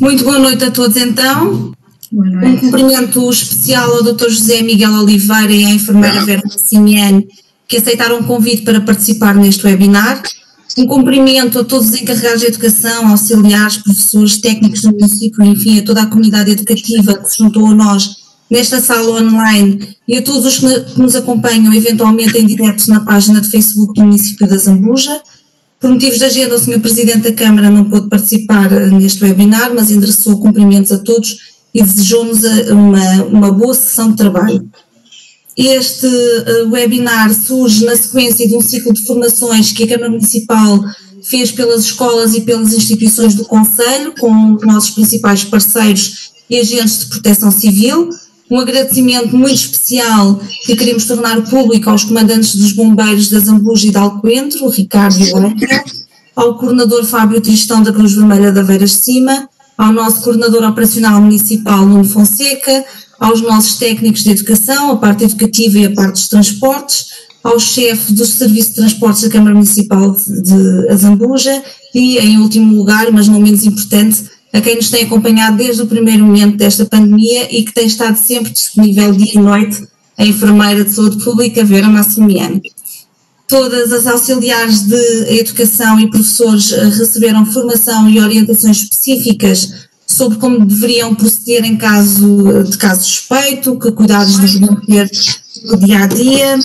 Muito boa noite a todos então. Um cumprimento especial ao Dr. José Miguel Oliveira e à enfermeira Vera Massimiane, que aceitaram o convite para participar neste webinar. Um cumprimento a todos os encarregados de educação, auxiliares, professores, técnicos do município, enfim, a toda a comunidade educativa que se juntou a nós nesta sala online e a todos os que nos acompanham eventualmente em direto na página de Facebook do município da Zambuja. Por motivos de agenda, o Sr. Presidente da Câmara não pôde participar neste webinar, mas endereçou cumprimentos a todos e desejou-nos uma boa sessão de trabalho. Este webinar surge na sequência de um ciclo de formações que a Câmara Municipal fez pelas escolas e pelas instituições do Concelho, com os nossos principais parceiros e agentes de proteção civil. Um agradecimento muito especial que queremos tornar público aos comandantes dos bombeiros da Zambuja e de Alcoentro, o Ricardo e o Ângelo, ao coordenador Fábio Tristão da Cruz Vermelha da Veiras de Cima, ao nosso coordenador operacional municipal Nuno Fonseca, aos nossos técnicos de educação, a parte educativa e a parte dos transportes, ao chefe do Serviço de Transportes da Câmara Municipal de Zambuja e, em último lugar, mas não menos importante, a quem nos tem acompanhado desde o primeiro momento desta pandemia e que tem estado sempre disponível dia e noite, a enfermeira de saúde pública Vera Massimiane. Todas as auxiliares de educação e professores receberam formação e orientações específicas sobre como deveriam proceder em caso de caso suspeito, que cuidados deveriam ter no dia a dia,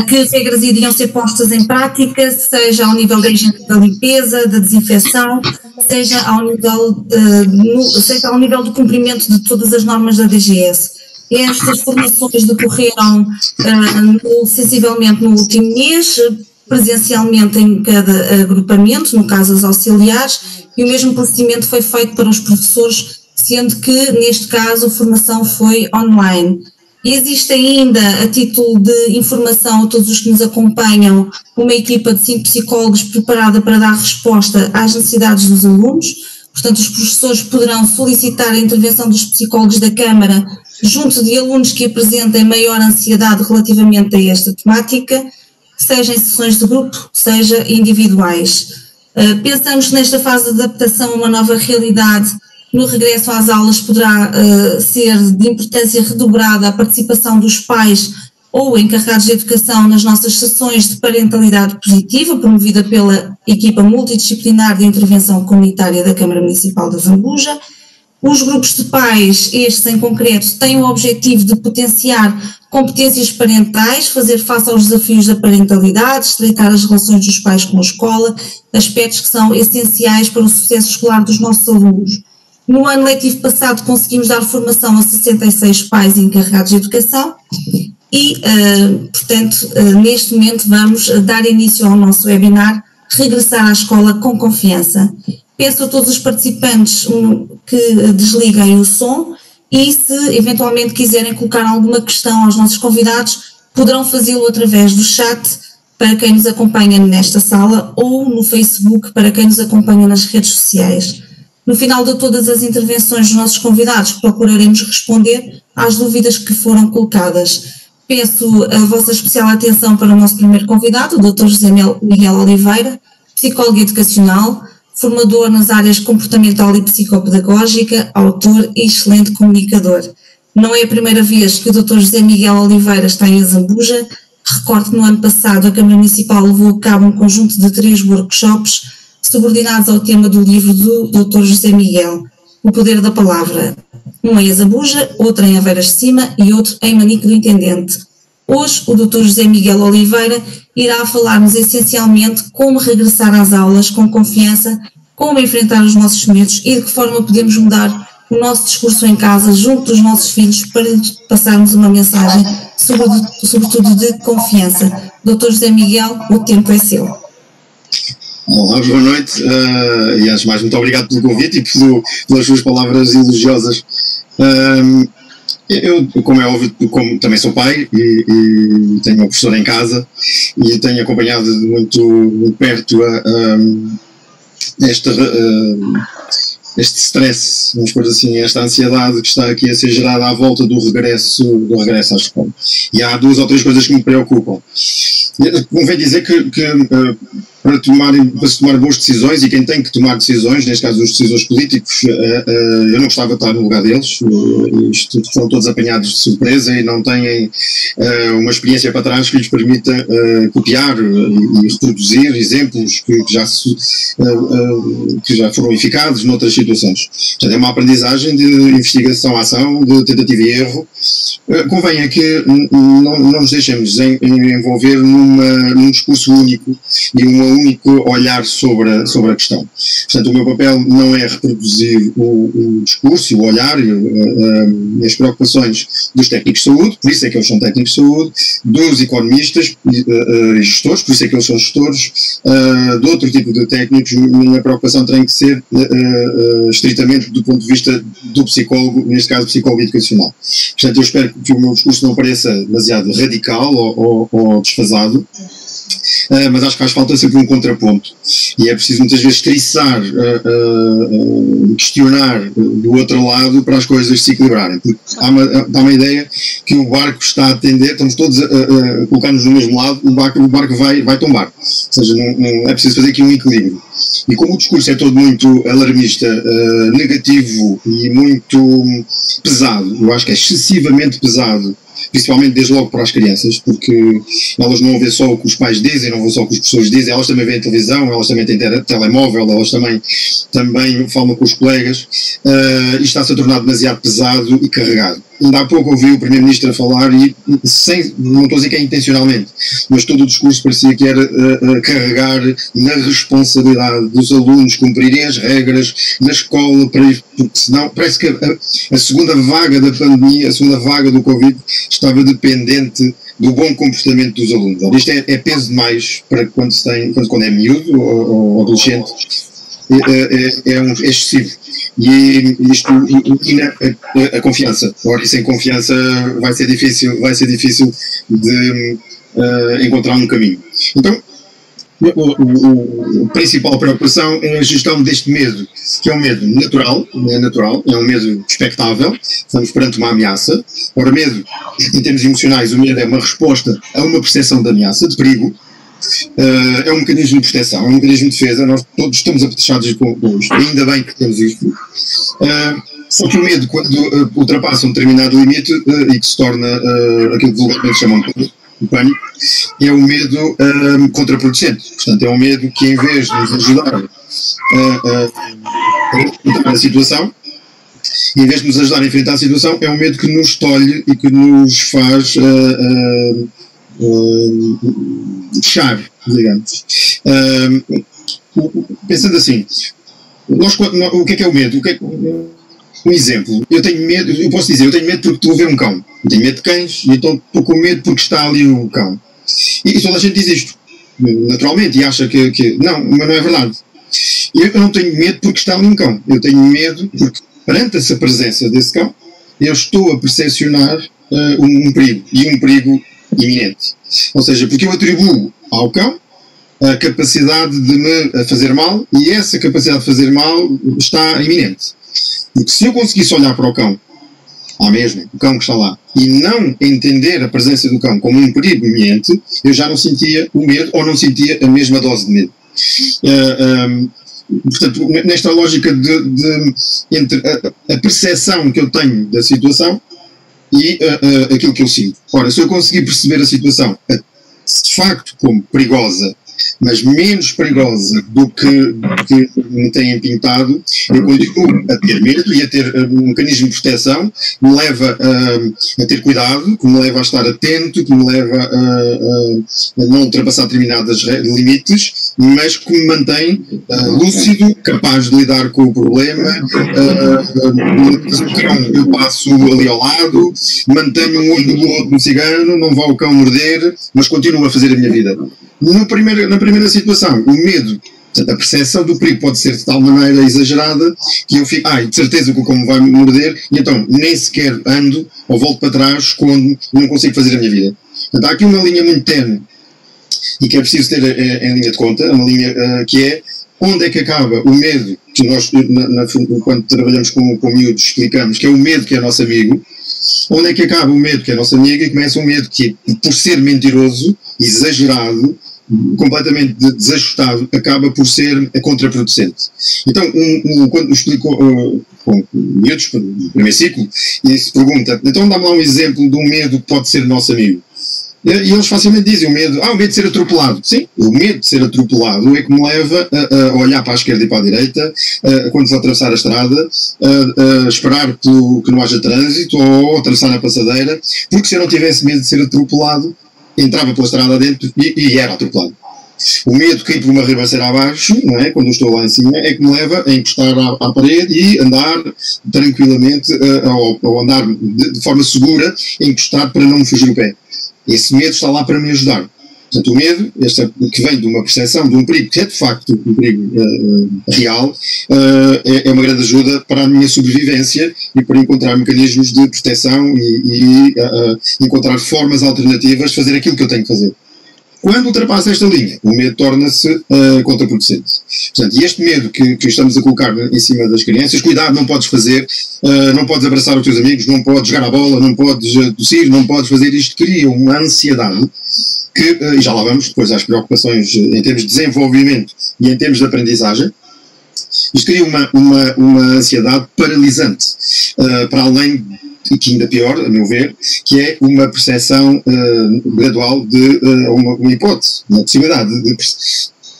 que regras iriam ser postas em prática, seja ao nível da higiene da limpeza, da desinfecção, seja ao nível do cumprimento de todas as normas da DGS. Estas formações decorreram sensivelmente no último mês, presencialmente em cada agrupamento, no caso os auxiliares, e o mesmo procedimento foi feito para os professores, sendo que neste caso a formação foi online. E existe ainda, a título de informação a todos os que nos acompanham, uma equipa de 5 psicólogos preparada para dar resposta às necessidades dos alunos. Portanto, os professores poderão solicitar a intervenção dos psicólogos da Câmara junto de alunos que apresentem maior ansiedade relativamente a esta temática, seja em sessões de grupo, seja individuais. Pensamos que nesta fase de adaptação a uma nova realidade, no regresso às aulas poderá ser de importância redobrada a participação dos pais ou encarregados de educação nas nossas sessões de parentalidade positiva, promovida pela equipa multidisciplinar de intervenção comunitária da Câmara Municipal de Zambuja. Os grupos de pais, estes em concreto, têm o objetivo de potenciar competências parentais, fazer face aos desafios da parentalidade, estreitar as relações dos pais com a escola, aspectos que são essenciais para o sucesso escolar dos nossos alunos. No ano letivo passado conseguimos dar formação a 66 pais encarregados de educação e, portanto, neste momento vamos dar início ao nosso webinar Regressar à Escola com Confiança. Peço a todos os participantes que desliguem o som e, se eventualmente quiserem colocar alguma questão aos nossos convidados, poderão fazê-lo através do chat para quem nos acompanha nesta sala ou no Facebook para quem nos acompanha nas redes sociais. No final de todas as intervenções dos nossos convidados, procuraremos responder às dúvidas que foram colocadas. Peço a vossa especial atenção para o nosso primeiro convidado, o Dr. José Miguel Oliveira, psicólogo educacional, formador nas áreas comportamental e psicopedagógica, autor e excelente comunicador. Não é a primeira vez que o Dr. José Miguel Oliveira está em Zambuja. Recordo que no ano passado a Câmara Municipal levou a cabo um conjunto de 3 workshops subordinados ao tema do livro do Dr. José Miguel, O Poder da Palavra. Um em Zambuja, outro em Aveiras de Cima e outro em Manique do Intendente. Hoje o Dr. José Miguel Oliveira irá falar-nos essencialmente como regressar às aulas com confiança, como enfrentar os nossos medos e de que forma podemos mudar o nosso discurso em casa junto dos nossos filhos para passarmos uma mensagem sobretudo de confiança. Dr. José Miguel, o tempo é seu. Olá, boa noite e antes de mais muito obrigado pelo convite e pelas suas palavras elogiosas. Eu, como é óbvio, como também sou pai e tenho uma professora em casa e tenho acompanhado muito perto este stress, vamos pôr assim, esta ansiedade que está aqui a ser gerada à volta do regresso à escola. E há 2 ou 3 coisas que me preocupam. Convém dizer que para se tomar boas decisões, e quem tem que tomar decisões, neste caso os decisores políticos, eu não gostava de estar no lugar deles. Isto foram todos apanhados de surpresa e não têm uma experiência para trás que lhes permita copiar e reproduzir exemplos que já foram eficazes noutras situações. Portanto, é uma aprendizagem de investigação, ação, de tentativa e erro. Convém é que não nos deixemos envolver num discurso único e um único olhar sobre a questão. Portanto, o meu papel não é reproduzir o discurso e o olhar e as preocupações dos técnicos de saúde, por isso é que eles são técnicos de saúde, dos economistas e gestores, por isso é que eles são gestores, de outro tipo de técnicos. A minha preocupação tem que ser estritamente do ponto de vista do psicólogo, neste caso psicólogo educacional. Portanto, eu espero que o meu discurso não pareça demasiado radical ou desfasado, mas acho que faz falta sempre um contraponto, e é preciso muitas vezes triçar, questionar do outro lado para as coisas se equilibrarem, porque dá uma ideia que o barco está a tender, estamos todos a colocar-nos no mesmo lado, o barco vai tombar, ou seja, não é preciso fazer aqui um equilíbrio. E como o discurso é todo muito alarmista, negativo e muito pesado, eu acho que é excessivamente pesado, principalmente desde logo para as crianças, porque elas não ouvem só o que os pais dizem, não ouvem só o que as pessoas dizem, elas também veem televisão, elas também têm telemóvel, elas também falam com os colegas, e está-se a tornar demasiado pesado e carregado. Ainda há pouco ouvi o Primeiro-Ministro a falar, e não estou a dizer que é intencionalmente, mas todo o discurso parecia que era carregar na responsabilidade dos alunos cumprirem as regras na escola, porque senão parece que a segunda vaga da pandemia, a segunda vaga do Covid, estava dependente do bom comportamento dos alunos. Isto é peso demais para quando é miúdo ou adolescente, é excessivo. E isto elimina a confiança. Ora, e sem confiança vai ser difícil de encontrar um caminho. Então, a principal preocupação é a gestão deste medo, que é um medo natural, é um medo expectável. Estamos perante uma ameaça. Ora, medo, em termos emocionais, o medo é uma resposta a uma percepção de ameaça, de perigo. É um mecanismo de proteção, é um mecanismo de defesa. Nós todos estamos apetrechados com isto, ainda bem que temos isto. Só que o medo, quando ultrapassa um determinado limite e que se torna aquilo que vulgarmente chamam de pânico, é um medo contraproducente. Portanto, é um medo que, em vez de nos ajudar a enfrentar a situação, em vez de nos ajudar a enfrentar a situação, é um medo que nos tolhe e que nos faz fechar, digamos. Pensando assim, o que é o medo? Um exemplo, eu tenho medo, eu posso dizer, eu tenho medo porque estou a ver um cão. Eu tenho medo de cães, e então estou com medo porque está ali o cão. E toda a gente diz isto, naturalmente, e acha que não, mas não é verdade. Eu não tenho medo porque está ali um cão. Eu tenho medo porque, perante essa presença desse cão, eu estou a percepcionar um perigo, e um perigo iminente. Ou seja, porque eu atribuo ao cão a capacidade de me fazer mal, e essa capacidade de fazer mal está iminente. Porque se eu conseguisse olhar para o cão, o cão que está lá, e não entender a presença do cão como um perigo iminente, eu já não sentia o medo, ou não sentia a mesma dose de medo. Portanto, nesta lógica entre a percepção que eu tenho da situação e aquilo que eu sinto. Ora, se eu conseguir perceber a situação de facto como perigosa, mas menos perigosa do que me têm pintado, eu continuo a ter medo e a ter um mecanismo de proteção que me leva a ter cuidado, que me leva a estar atento, que me leva a não ultrapassar determinados limites, mas que me mantém lúcido, capaz de lidar com o problema. Eu passo ali ao lado, mantenho um olho no outro no cigano, não vá o cão morder, mas continuo a fazer a minha vida. Na primeira situação, o medo, a percepção do perigo pode ser de tal maneira exagerada que eu fico, de certeza que o cão me vai morder, e então nem sequer ando ou volto para trás quando não consigo fazer a minha vida. Portanto, há aqui uma linha muito tenue e que é preciso ter em linha de conta, uma linha que é onde é que acaba o medo, que nós, quando trabalhamos com miúdos, explicamos que é o medo que é nosso amigo. Onde é que acaba o medo que é nosso amigo e começa um medo que, por ser mentiroso, exagerado, completamente desajustado, acaba por ser contraproducente. Então, quando explicou com miúdos, no primeiro ciclo, e se pergunta, então dá-me lá um exemplo de um medo que pode ser nosso amigo. E eles facilmente dizem o medo de ser atropelado. Sim, o medo de ser atropelado é que me leva a olhar para a esquerda e para a direita, quando vou atravessar a estrada, a esperar que não haja trânsito, ou atravessar a passadeira, porque se eu não tivesse medo de ser atropelado, entrava pela estrada dentro e era atropelado. O medo de cair por uma ribanceira abaixo, não é? Quando eu estou lá em cima, é que me leva a encostar à parede e andar tranquilamente, ou andar de forma segura, encostado para não me fugir o pé. Esse medo está lá para me ajudar. Portanto, o medo, que vem de uma percepção de um perigo, que é de facto um perigo real, é uma grande ajuda para a minha sobrevivência e para encontrar mecanismos de proteção e encontrar formas alternativas de fazer aquilo que eu tenho que fazer. Quando ultrapassa esta linha, o medo torna-se contraproducente. Portanto, e este medo que estamos a colocar em cima das crianças, cuidado, não podes fazer, não podes abraçar os teus amigos, não podes jogar a bola, não podes tossir, não podes fazer isto, cria uma ansiedade que, e já lá vamos depois às preocupações em termos de desenvolvimento e em termos de aprendizagem. Isto cria uma ansiedade paralisante, para além, e que ainda pior, a meu ver, que é uma percepção gradual de uma hipótese, uma possibilidade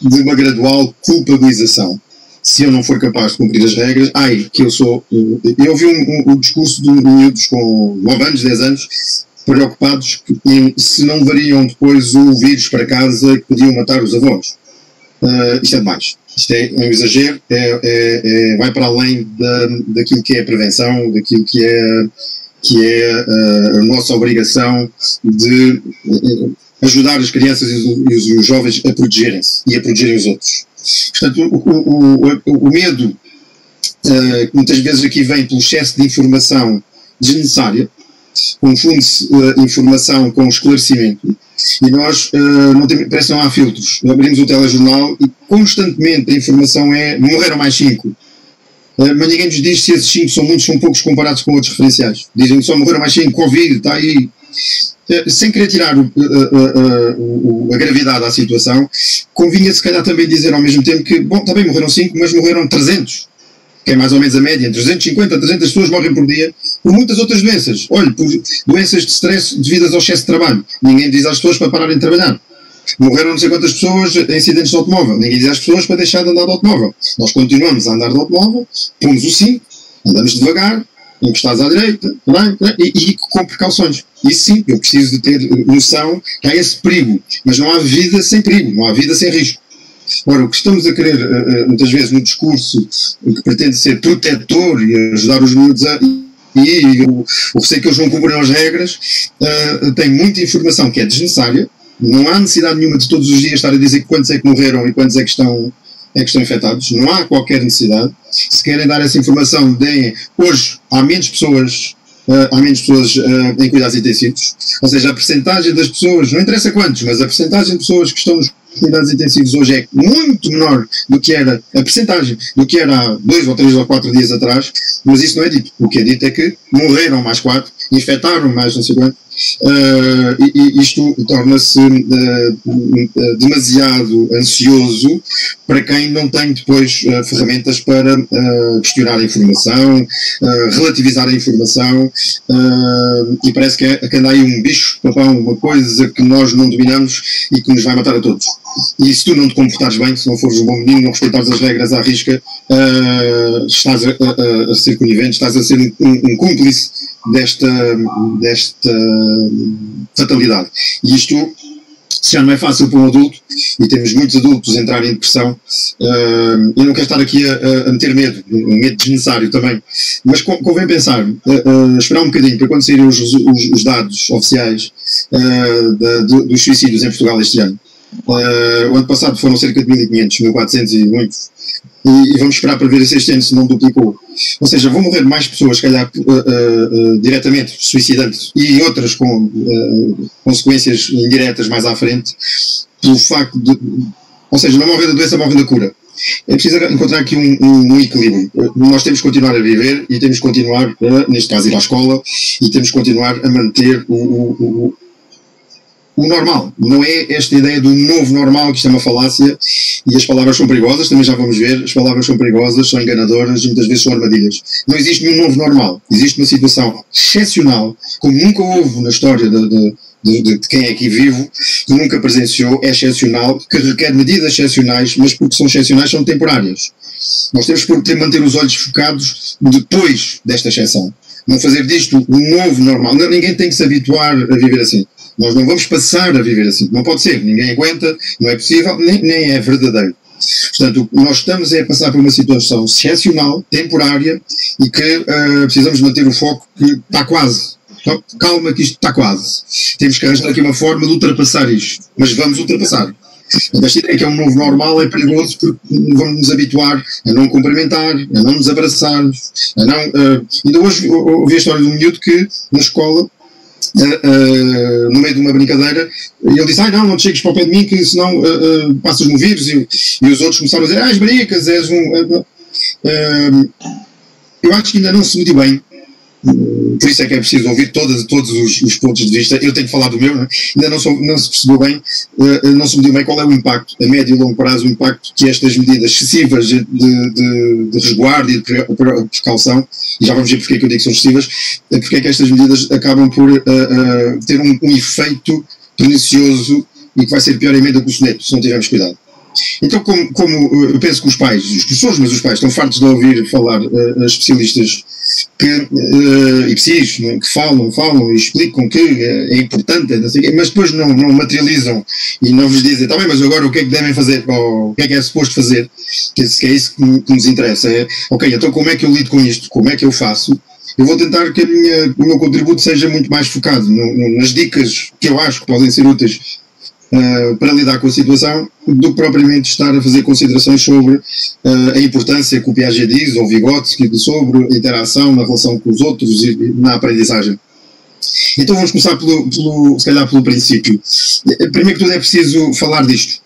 de uma gradual culpabilização. Se eu não for capaz de cumprir as regras, que eu sou... Eu ouvi um discurso de miúdos com 9 anos, 10 anos, preocupados se não levariam depois o vírus para casa que podiam matar os avós. Isto é demais. Isto é um exagero, vai para além daquilo que é a prevenção, daquilo que é a nossa obrigação de ajudar as crianças e os jovens a protegerem-se e a protegerem os outros. Portanto, o medo, muitas vezes aqui vem pelo excesso de informação desnecessária, confunde-se informação com esclarecimento, e nós parece que não há filtros. Abrimos o telejornal e constantemente a informação é: morreram mais 5. Mas ninguém nos diz se esses 5 são muitos, são poucos comparados com outros referenciais. Dizem que só morreram mais 5, Covid, está aí. Sem querer tirar a gravidade à situação, convinha se calhar também dizer ao mesmo tempo que, bom, também morreram 5, mas morreram 300. Que é mais ou menos a média, entre 250 a 300 pessoas morrem por dia por muitas outras doenças. Olha, por doenças de stress devidas ao excesso de trabalho. Ninguém diz às pessoas para pararem de trabalhar. Morreram não sei quantas pessoas em acidentes de automóvel. Ninguém diz às pessoas para deixar de andar de automóvel. Nós continuamos a andar de automóvel, pomos o cinto, andamos devagar, encostados à direita, e com precauções. Isso sim, eu preciso de ter noção que há esse perigo. Mas não há vida sem perigo, não há vida sem risco. Ora, o que estamos a querer, muitas vezes, no discurso que pretende ser protetor e ajudar os miúdos e o receio que eles não cumprem as regras, tem muita informação que é desnecessária. Não há necessidade nenhuma de todos os dias estar a dizer quantos é que morreram e quantos é que estão infectados. Não há qualquer necessidade. Se querem dar essa informação, deem. Hoje há menos pessoas em cuidados intensivos, ou seja, a percentagem das pessoas, não interessa quantos, mas a percentagem de pessoas que estão nos cuidados intensivos hoje é muito menor do que era a percentagem do que era há 2 ou 3 ou 4 dias atrás, mas isso não é dito. O que é dito é que morreram mais 4, infectaram mais não sei quanto, e isto torna-se demasiado ansioso para quem não tem depois ferramentas para questionar a informação, relativizar a informação, e parece que anda aí um bicho papão, uma coisa que nós não dominamos e que nos vai matar a todos. E se tu não te comportares bem, se não fores um bom menino, não respeitares as regras à risca, estás a ser conivente, estás a ser um cúmplice desta fatalidade. E isto já não é fácil para um adulto, e temos muitos adultos a entrarem em depressão. Eu não quero estar aqui a meter medo, um medo desnecessário também, mas convém pensar, esperar um bocadinho para quando saírem os dados oficiais dos suicídios em Portugal este ano. O ano passado foram cerca de 1.500, 1.400 e muitos, e vamos esperar para ver se este ano se não duplicou. Ou seja, vão morrer mais pessoas, se calhar, diretamente suicidando, e outras com consequências indiretas mais à frente, pelo facto de... Ou seja, não morrem da doença, morrem da cura. É preciso encontrar aqui um equilíbrio. Nós temos que continuar a viver e temos que continuar, neste caso, ir à escola, e temos que continuar a manter o normal, não é esta ideia do novo normal, que isto é uma falácia, e as palavras são perigosas, também já vamos ver, as palavras são perigosas, são enganadoras e muitas vezes são armadilhas. Não existe nenhum novo normal, existe uma situação excepcional, como nunca houve na história de quem é aqui vivo, que nunca presenciou, é excepcional, que requer medidas excepcionais, mas porque são excepcionais são temporárias. Nós temos que manter os olhos focados depois desta exceção. Não fazer disto um novo normal. Ninguém tem que se habituar a viver assim. Nós não vamos passar a viver assim. Não pode ser. Ninguém aguenta, não é possível, nem é verdadeiro. Portanto, nós estamos a passar por uma situação excepcional, temporária, e que precisamos manter o foco que está quase. Então, calma que isto está quase. Temos que arranjar aqui uma forma de ultrapassar isto. Mas vamos ultrapassar. Esta ideia que é um novo normal é perigoso porque vamos nos habituar a não cumprimentar, a não nos abraçar, a não... ainda hoje ouvi a história de um miúdo que, na escola, no meio de uma brincadeira, ele disse, não te chegues para o pé de mim que senão passas-me o vírus, e os outros começaram a dizer, és brincas, és um... eu acho que ainda não se mediu bem. Por isso é que é preciso ouvir todos os pontos de vista. Eu tenho que falar do meu, não é? Ainda não se percebeu bem, não se mediu bem qual é o impacto, a médio e longo prazo, o impacto que estas medidas excessivas de resguardo e de precaução, e já vamos ver porque é que eu digo que são excessivas, porque é que estas medidas acabam por ter um efeito pernicioso e que vai ser pior emenda que o soneto, se não tivermos cuidado. Então, como eu penso que os pais, os professores, mas os pais estão fartos de ouvir falar especialistas e psis, né, que falam e explicam que é importante, não sei quê, mas depois não materializam e não vos dizem, tá bem, mas agora o que é que devem fazer, ou o que é suposto fazer, que é isso que nos interessa, ok, então como é que eu lido com isto, como é que eu faço? Eu vou tentar que o meu contributo seja muito mais focado nas dicas que eu acho que podem ser úteis para lidar com a situação, do que propriamente estar a fazer considerações sobre a importância que o Piaget diz, ou Vygotsky, sobre a interação na relação com os outros e na aprendizagem. Então vamos começar se calhar pelo princípio. Primeiro que tudo é preciso falar disto.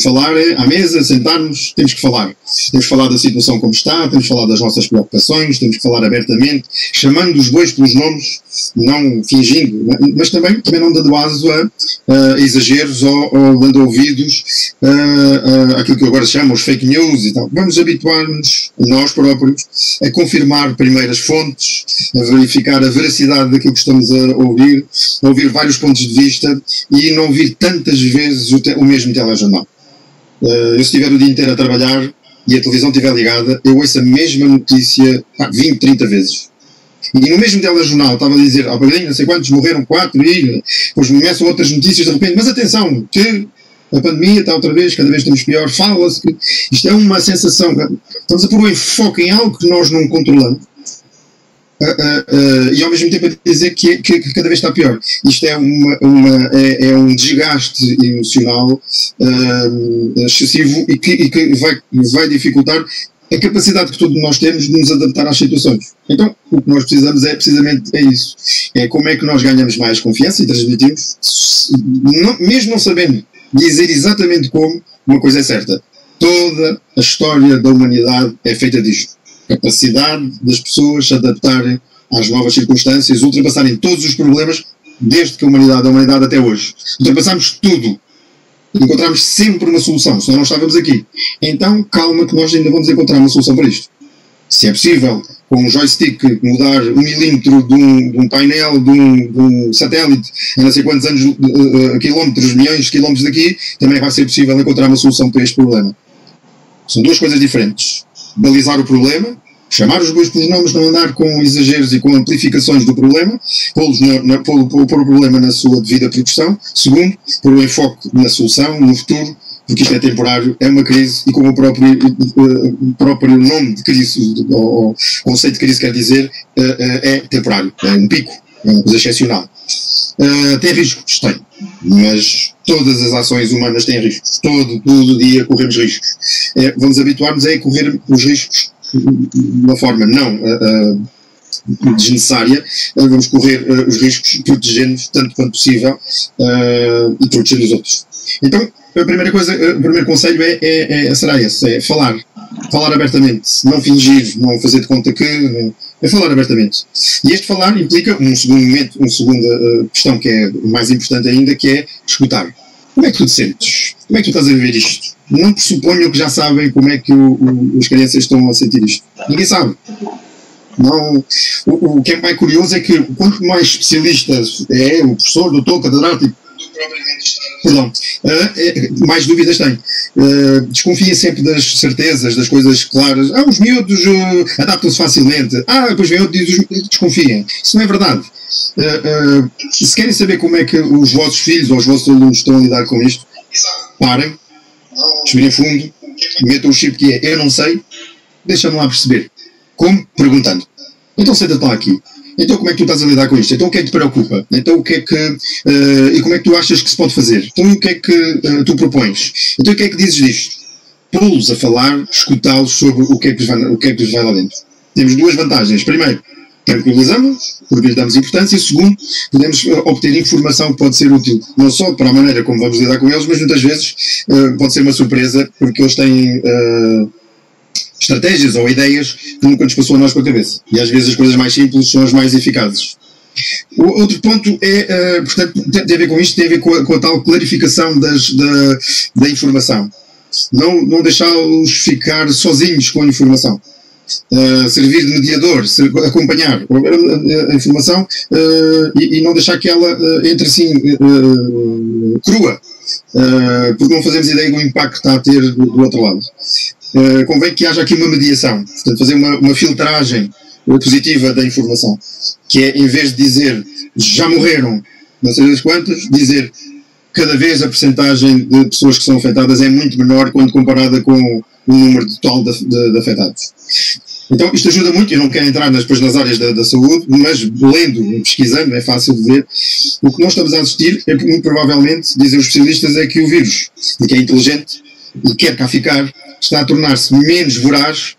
Falar à mesa, sentarmos, temos que falar. Temos que falar da situação como está, temos que falar das nossas preocupações, temos que falar abertamente, chamando os bois pelos nomes, não fingindo, mas também não dando aso a exageros ou dando ouvidos àquilo que agora se chama os fake news e tal. Vamos habituar-nos, nós próprios, a confirmar primeiras fontes, a verificar a veracidade daquilo que estamos a ouvir vários pontos de vista e não ouvir tantas vezes o mesmo telejornal. Eu se estiver o dia inteiro a trabalhar e a televisão estiver ligada, eu ouço a mesma notícia 20, 30 vezes. E no mesmo telejornal estava a dizer, ao bocadinho, não sei quantos, morreram 4 e depois começam outras notícias de repente, mas atenção, que a pandemia está outra vez, cada vez estamos pior, fala-se que isto é uma sensação, estamos a pôr o enfoque em algo que nós não controlamos. E ao mesmo tempo a dizer que cada vez está pior. Isto é um desgaste emocional excessivo e que vai dificultar a capacidade que todos nós temos de nos adaptar às situações. Então, o que nós precisamos é precisamente isso. É como é que nós ganhamos mais confiança e transmitimos, mesmo não sabendo dizer exatamente como, uma coisa é certa. Toda a história da humanidade é feita disto. Capacidade das pessoas se adaptarem às novas circunstâncias, ultrapassarem todos os problemas desde que a humanidade até hoje. Ultrapassamos tudo. Encontramos sempre uma solução, senão não estávamos aqui. Então, calma que nós ainda vamos encontrar uma solução para isto. Se é possível, com um joystick, mudar 1 milímetro de um painel, de um satélite, a não sei quantos milhões de quilómetros daqui, também vai ser possível encontrar uma solução para este problema. São duas coisas diferentes. Balizar o problema, chamar os bois pelos nomes, não andar com exageros e com amplificações do problema, pôr o problema na sua devida proporção. Segundo, pôr o enfoque na solução, no futuro, porque isto é temporário, é uma crise e como o próprio nome de crise, ou conceito de crise quer dizer, é temporário, é um pico, é uma coisa excepcional. Tem riscos? Tem. Mas todas as ações humanas têm riscos. Todo dia corremos riscos. Vamos habituar-nos a correr os riscos de uma forma não desnecessária. Vamos correr os riscos protegendo-nos tanto quanto possível e protegendo os outros. Então, a primeira coisa, o primeiro conselho será esse, é falar. falar abertamente, não fingir, não fazer de conta que, é falar abertamente. E este falar implica uma segunda questão que é mais importante ainda, que é escutar. Como é que tu te sentes? Como é que tu estás a viver isto? Não pressuponho que já sabem como é que as crianças estão a sentir isto. Ninguém sabe. Não, o que é mais curioso é que quanto mais especialista é o professor, doutor, catedrático, perdão, mais dúvidas tem. Desconfia sempre das certezas, das coisas claras. Os miúdos adaptam-se facilmente. Depois vem outro e diz, desconfiem. Isso não é verdade. Se querem saber como é que os vossos filhos ou os vossos alunos estão a lidar com isto, parem, respirem fundo, metam o chip que é eu não sei, deixa-me lá perceber. Como? Perguntando. Então senta-te lá aqui. Então como é que tu estás a lidar com isto? Então o que é que te preocupa? Então o que é que... e como é que tu achas que se pode fazer? Então o que é que tu propões? Então o que é que dizes disto? Pô-los a falar, escutá-los sobre o que é que lhes vai lá dentro. Temos duas vantagens. Primeiro, tranquilizamos, porque lhes damos importância. Segundo, podemos obter informação que pode ser útil, não só para a maneira como vamos lidar com eles, mas muitas vezes pode ser uma surpresa, porque eles têm... estratégias ou ideias que nunca nos passou a nós com a cabeça. E às vezes as coisas mais simples são as mais eficazes. O outro ponto é, portanto, tem a ver com isto, tem a ver com a tal clarificação da informação. Não deixá-los ficar sozinhos com a informação. Servir de mediador, acompanhar a informação e não deixar que ela entre assim crua, porque não fazemos ideia do impacto que está a ter do outro lado. Convém que haja aqui uma mediação, portanto fazer uma filtragem positiva da informação, que é, em vez de dizer já morreram não sei das quantas, dizer cada vez a percentagem de pessoas que são afetadas é muito menor quando comparada com o número total de afetados. Então isto ajuda muito, eu não quero entrar depois nas áreas da saúde, mas lendo, pesquisando, é fácil de ver. O que nós estamos a assistir é que muito provavelmente, dizem os especialistas, é que o vírus, que é inteligente e quer cá ficar, está a tornar-se menos voraz,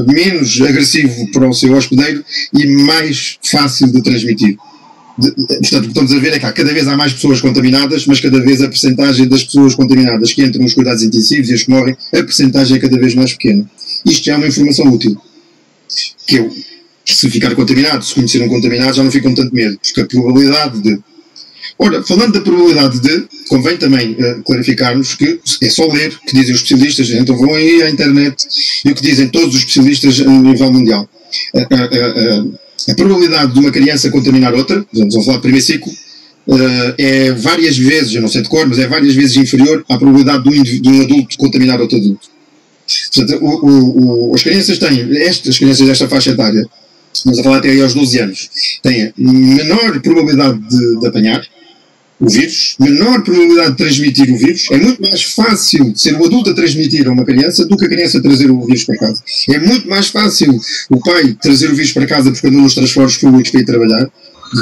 menos agressivo para o seu hospedeiro e mais fácil de transmitir. Portanto, o que estamos a ver é que cada vez há mais pessoas contaminadas, mas cada vez a percentagem das pessoas contaminadas que entram nos cuidados intensivos e as que morrem, a percentagem é cada vez mais pequena. Isto já é uma informação útil. Que eu, se ficar contaminado, se conhecer um contaminado, já não fico com tanto medo, porque a probabilidade de... Ora, falando da probabilidade de, convém também clarificarmos que é só ler o que dizem os especialistas, então vão aí à internet e o que dizem todos os especialistas a nível mundial. A probabilidade de uma criança contaminar outra, vamos falar de primeiro ciclo, é várias vezes, eu não sei de cor, mas é várias vezes inferior à probabilidade de um adulto contaminar outro adulto. Portanto, as crianças desta faixa etária, estamos a falar até aí aos 12 anos, têm menor probabilidade de apanhar o vírus, menor probabilidade de transmitir o vírus. É muito mais fácil ser o adulto a transmitir a uma criança do que a criança trazer o vírus para casa. É muito mais fácil o pai trazer o vírus para casa porque andou nos transportes públicos para ir trabalhar.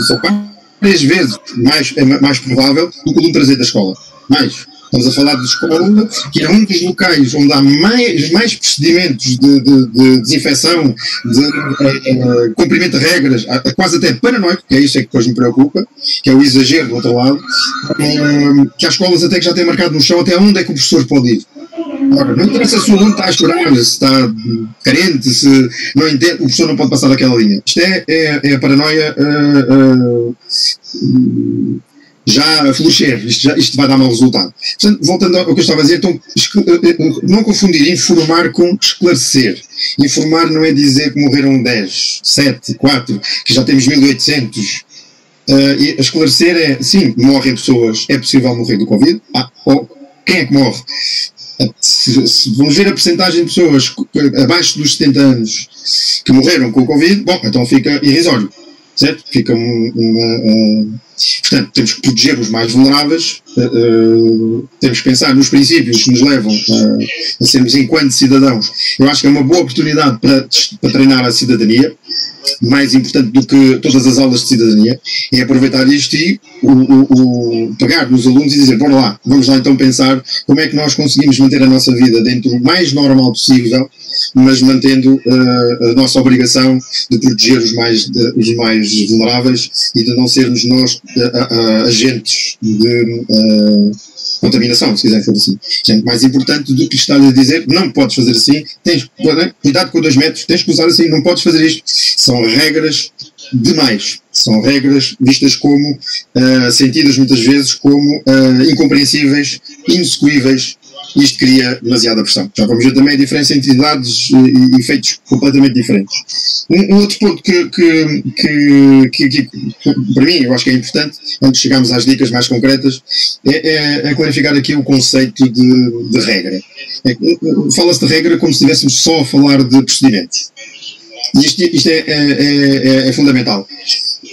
Só várias vezes mais provável do que o aluno trazer da escola. Estamos a falar de escola, que é um dos locais onde há mais procedimentos de desinfecção, de cumprimento de regras, quase até paranoico, que é isso que depois me preocupa, que é o exagero do outro lado, que há escolas até que já têm marcado no chão até onde é que o professor pode ir. Ora, não interessa se o aluno está a chorar, se está carente, se não entende, o professor não pode passar daquela linha. Isto é a paranoia já a florescer, isto vai dar mau resultado. Portanto, voltando ao que eu estava a dizer, então, não confundir informar com esclarecer. Informar não é dizer que morreram 10, 7, 4, que já temos 1800. E esclarecer é, sim, morrem pessoas, é possível morrer do Covid. Quem é que morre? Se vamos ver a percentagem de pessoas abaixo dos 70 anos que morreram com o Covid, bom, então fica irrisório. Certo? Fica portanto, temos que proteger os mais vulneráveis, temos que pensar nos princípios que nos levam a sermos enquanto cidadãos. Eu acho que é uma boa oportunidade para treinar a cidadania, mais importante do que todas as aulas de cidadania, é aproveitar isto e pegar nos alunos e dizer, bora lá, vamos lá então pensar como é que nós conseguimos manter a nossa vida dentro do mais normal possível, mas mantendo a nossa obrigação de proteger os mais vulneráveis e de não sermos nós agentes de contaminação, se quiser for assim. É muito mais importante do que estar a dizer, não podes fazer assim, tens cuidado com 2 metros, tens que usar assim, não podes fazer isto. São regras demais. São regras vistas como, sentidas muitas vezes como incompreensíveis, inexecuíveis. Isto cria demasiada pressão. Já vamos ver também a diferença entre idades e efeitos completamente diferentes. Um outro ponto que para mim eu acho que é importante, antes de chegarmos às dicas mais concretas, é clarificar aqui o conceito de regra. Fala-se de regra como se estivéssemos só a falar de procedimentos. E isto é fundamental.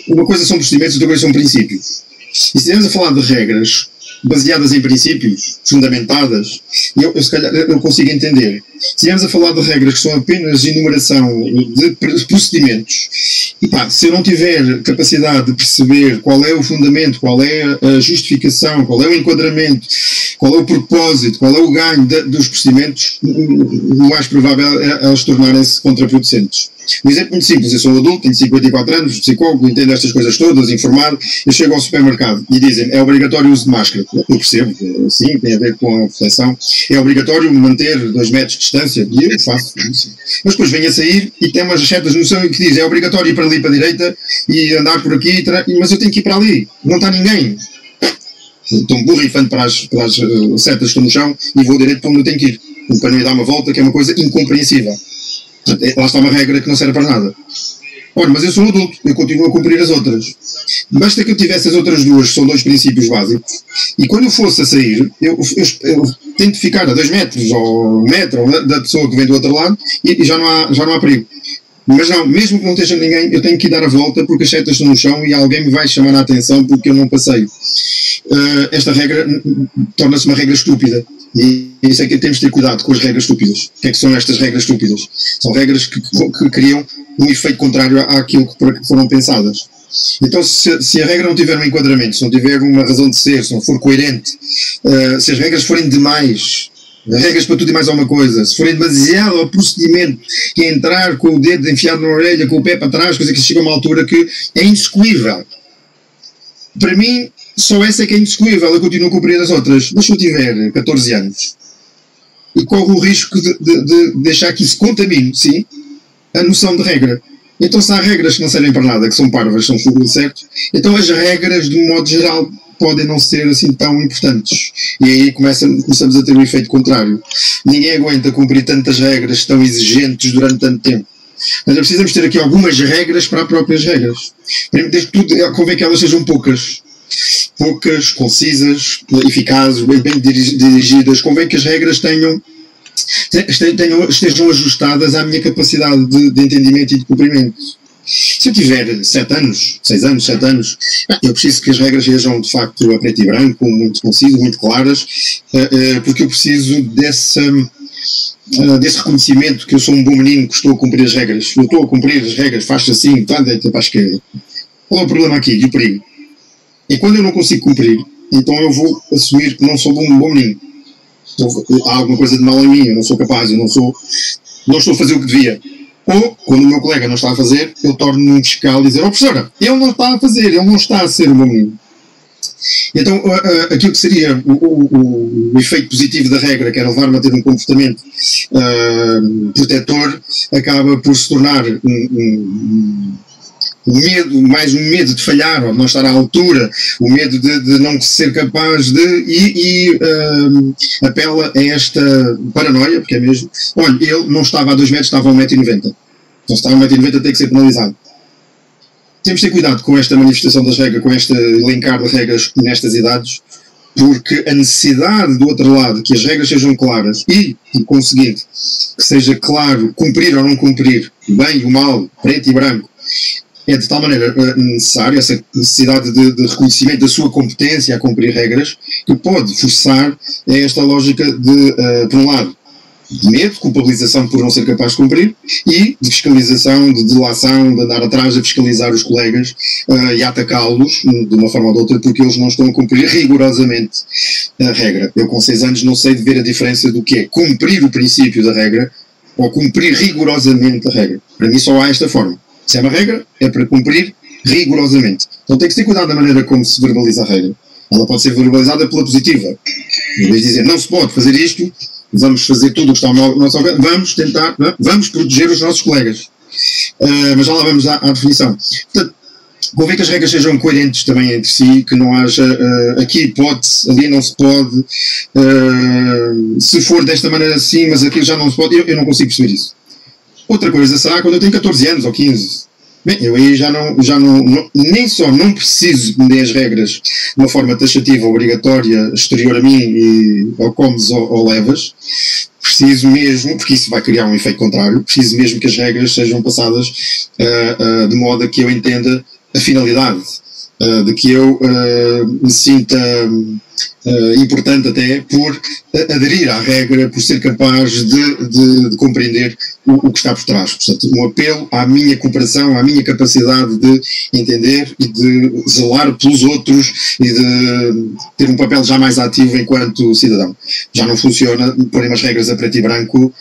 Uma coisa são procedimentos, outra coisa são princípios. E se estivermos a falar de regras baseadas em princípios, fundamentadas, se calhar eu consigo entender. Se estivermos a falar de regras que são apenas enumeração de procedimentos, e pá, se eu não tiver capacidade de perceber qual é o fundamento, qual é a justificação, qual é o enquadramento, qual é o propósito, qual é o ganho dos procedimentos, o mais provável é elas tornarem-se contraproducentes. Um exemplo muito simples: eu sou adulto, tenho 54 anos, psicólogo, entendo estas coisas todas, informado, eu chego ao supermercado e dizem é obrigatório o uso de máscara. Eu percebo, sim, tem a ver com a proteção, é obrigatório manter 2 metros de distância, e eu faço isso. Mas depois venho a sair e tem umas setas no chão que diz é obrigatório ir para ali para a direita e andar por aqui, mas eu tenho que ir para ali, não está ninguém. Estou borrifando para as setas que estão no chão e vou direito para onde eu tenho que ir, para não ir dar uma volta, que é uma coisa incompreensível. Lá está uma regra que não serve para nada. Olha, mas eu sou um adulto, eu continuo a cumprir as outras. Basta que eu tivesse as outras duas, que são 2 princípios básicos, e quando eu fosse a sair, eu tento ficar a 2 metros ou 1 metro da pessoa que vem do outro lado e já não há perigo. Mas não, mesmo que não esteja ninguém, eu tenho que dar a volta porque as setas estão no chão e alguém me vai chamar a atenção porque eu não passei. Esta regra torna-se uma regra estúpida. E isso é que temos de ter cuidado com as regras estúpidas. O que é que são estas regras estúpidas? São regras que criam um efeito contrário àquilo que foram pensadas. Então, se a regra não tiver um enquadramento, se não tiver uma razão de ser, se não for coerente, se as regras forem demais, regras para tudo e mais alguma coisa, se forem demasiado ao procedimento, que é entrar com o dedo enfiado na orelha, com o pé para trás, coisa que chega a uma altura que é inexecuível. Para mim, só essa é que é inexecuível, eu continuo a cumprir as outras. Mas se eu tiver 14 anos e corro o risco de deixar que isso contamine, sim, a noção de regra. Então se há regras que não servem para nada, que são parvas, são certo, então as regras, de um modo geral, podem não ser assim tão importantes. E aí começamos a ter um efeito contrário. Ninguém aguenta cumprir tantas regras tão exigentes durante tanto tempo. Mas precisamos ter aqui algumas regras para as próprias regras. Desde que tudo, convém que elas sejam poucas, concisas, eficazes, bem dirigidas. Convém que as regras estejam ajustadas à minha capacidade de entendimento e de cumprimento. Se eu tiver 7 anos, 6 anos, 7 anos, eu preciso que as regras sejam de facto a preto e branco, muito concisas, muito claras, porque eu preciso desse reconhecimento que eu sou um bom menino, que estou a cumprir as regras. Eu estou a cumprir as regras, faz assim, deita para a esquerda. Qual é o problema aqui? E o perigo? E quando eu não consigo cumprir, então eu vou assumir que não sou um bom menino. Há alguma coisa de mal em mim, eu não sou capaz, eu não estou a fazer o que devia. Ou, quando o meu colega não está a fazer, eu torno-me um fiscal e dizer, professora, ele não está a fazer, ele não está a ser um bom menino. Então, aquilo que seria o efeito positivo da regra, que era levar-me a ter um comportamento protetor, acaba por se tornar mais um medo de falhar ou de não estar à altura, o medo de não ser capaz e apela a esta paranoia, porque é mesmo, olha, ele não estava a 2 metros, estava a 1,90 m. Então se está a 1,90 m tem que ser penalizado. Temos de ter cuidado com esta manifestação das regras, com este elencar de regras nestas idades, porque a necessidade do outro lado que as regras sejam claras e, por conseguinte, que seja claro cumprir ou não cumprir, bem ou mal, preto e branco, é de tal maneira necessária essa necessidade de reconhecimento da sua competência a cumprir regras, que pode forçar a esta lógica de, por um lado, de medo, culpabilização por não ser capaz de cumprir, e de fiscalização, de delação, de andar atrás a fiscalizar os colegas e a atacá-los de uma forma ou de outra porque eles não estão a cumprir rigorosamente a regra. Eu com 6 anos não sei de ver a diferença do que é cumprir o princípio da regra ou cumprir rigorosamente a regra. Para mim só há esta forma. Se é uma regra, é para cumprir rigorosamente. Então tem que ter cuidado da maneira como se verbaliza a regra. Ela pode ser verbalizada pela positiva. Em vez de dizer, não se pode fazer isto, vamos fazer tudo o que está ao nosso alcance, vamos tentar, vamos proteger os nossos colegas. Mas já lá vamos à definição. Portanto, convém que as regras sejam coerentes também entre si, que não haja aqui pode-se, ali não se pode, se for desta maneira sim, mas aquilo já não se pode, eu não consigo perceber isso. Outra coisa será quando eu tenho 14 anos ou 15. Bem, eu aí já não nem só não preciso que me dê as regras de uma forma taxativa, obrigatória, exterior a mim, e ou comes ou levas, preciso mesmo, porque isso vai criar um efeito contrário, preciso mesmo que as regras sejam passadas de modo a que eu entenda a finalidade, de que eu me sinta importante até por aderir à regra, por ser capaz de compreender o que está por trás. Portanto, um apelo à minha cooperação, à minha capacidade de entender e de zelar pelos outros e de ter um papel já mais ativo enquanto cidadão. Já não funciona pôr umas regras a preto e branco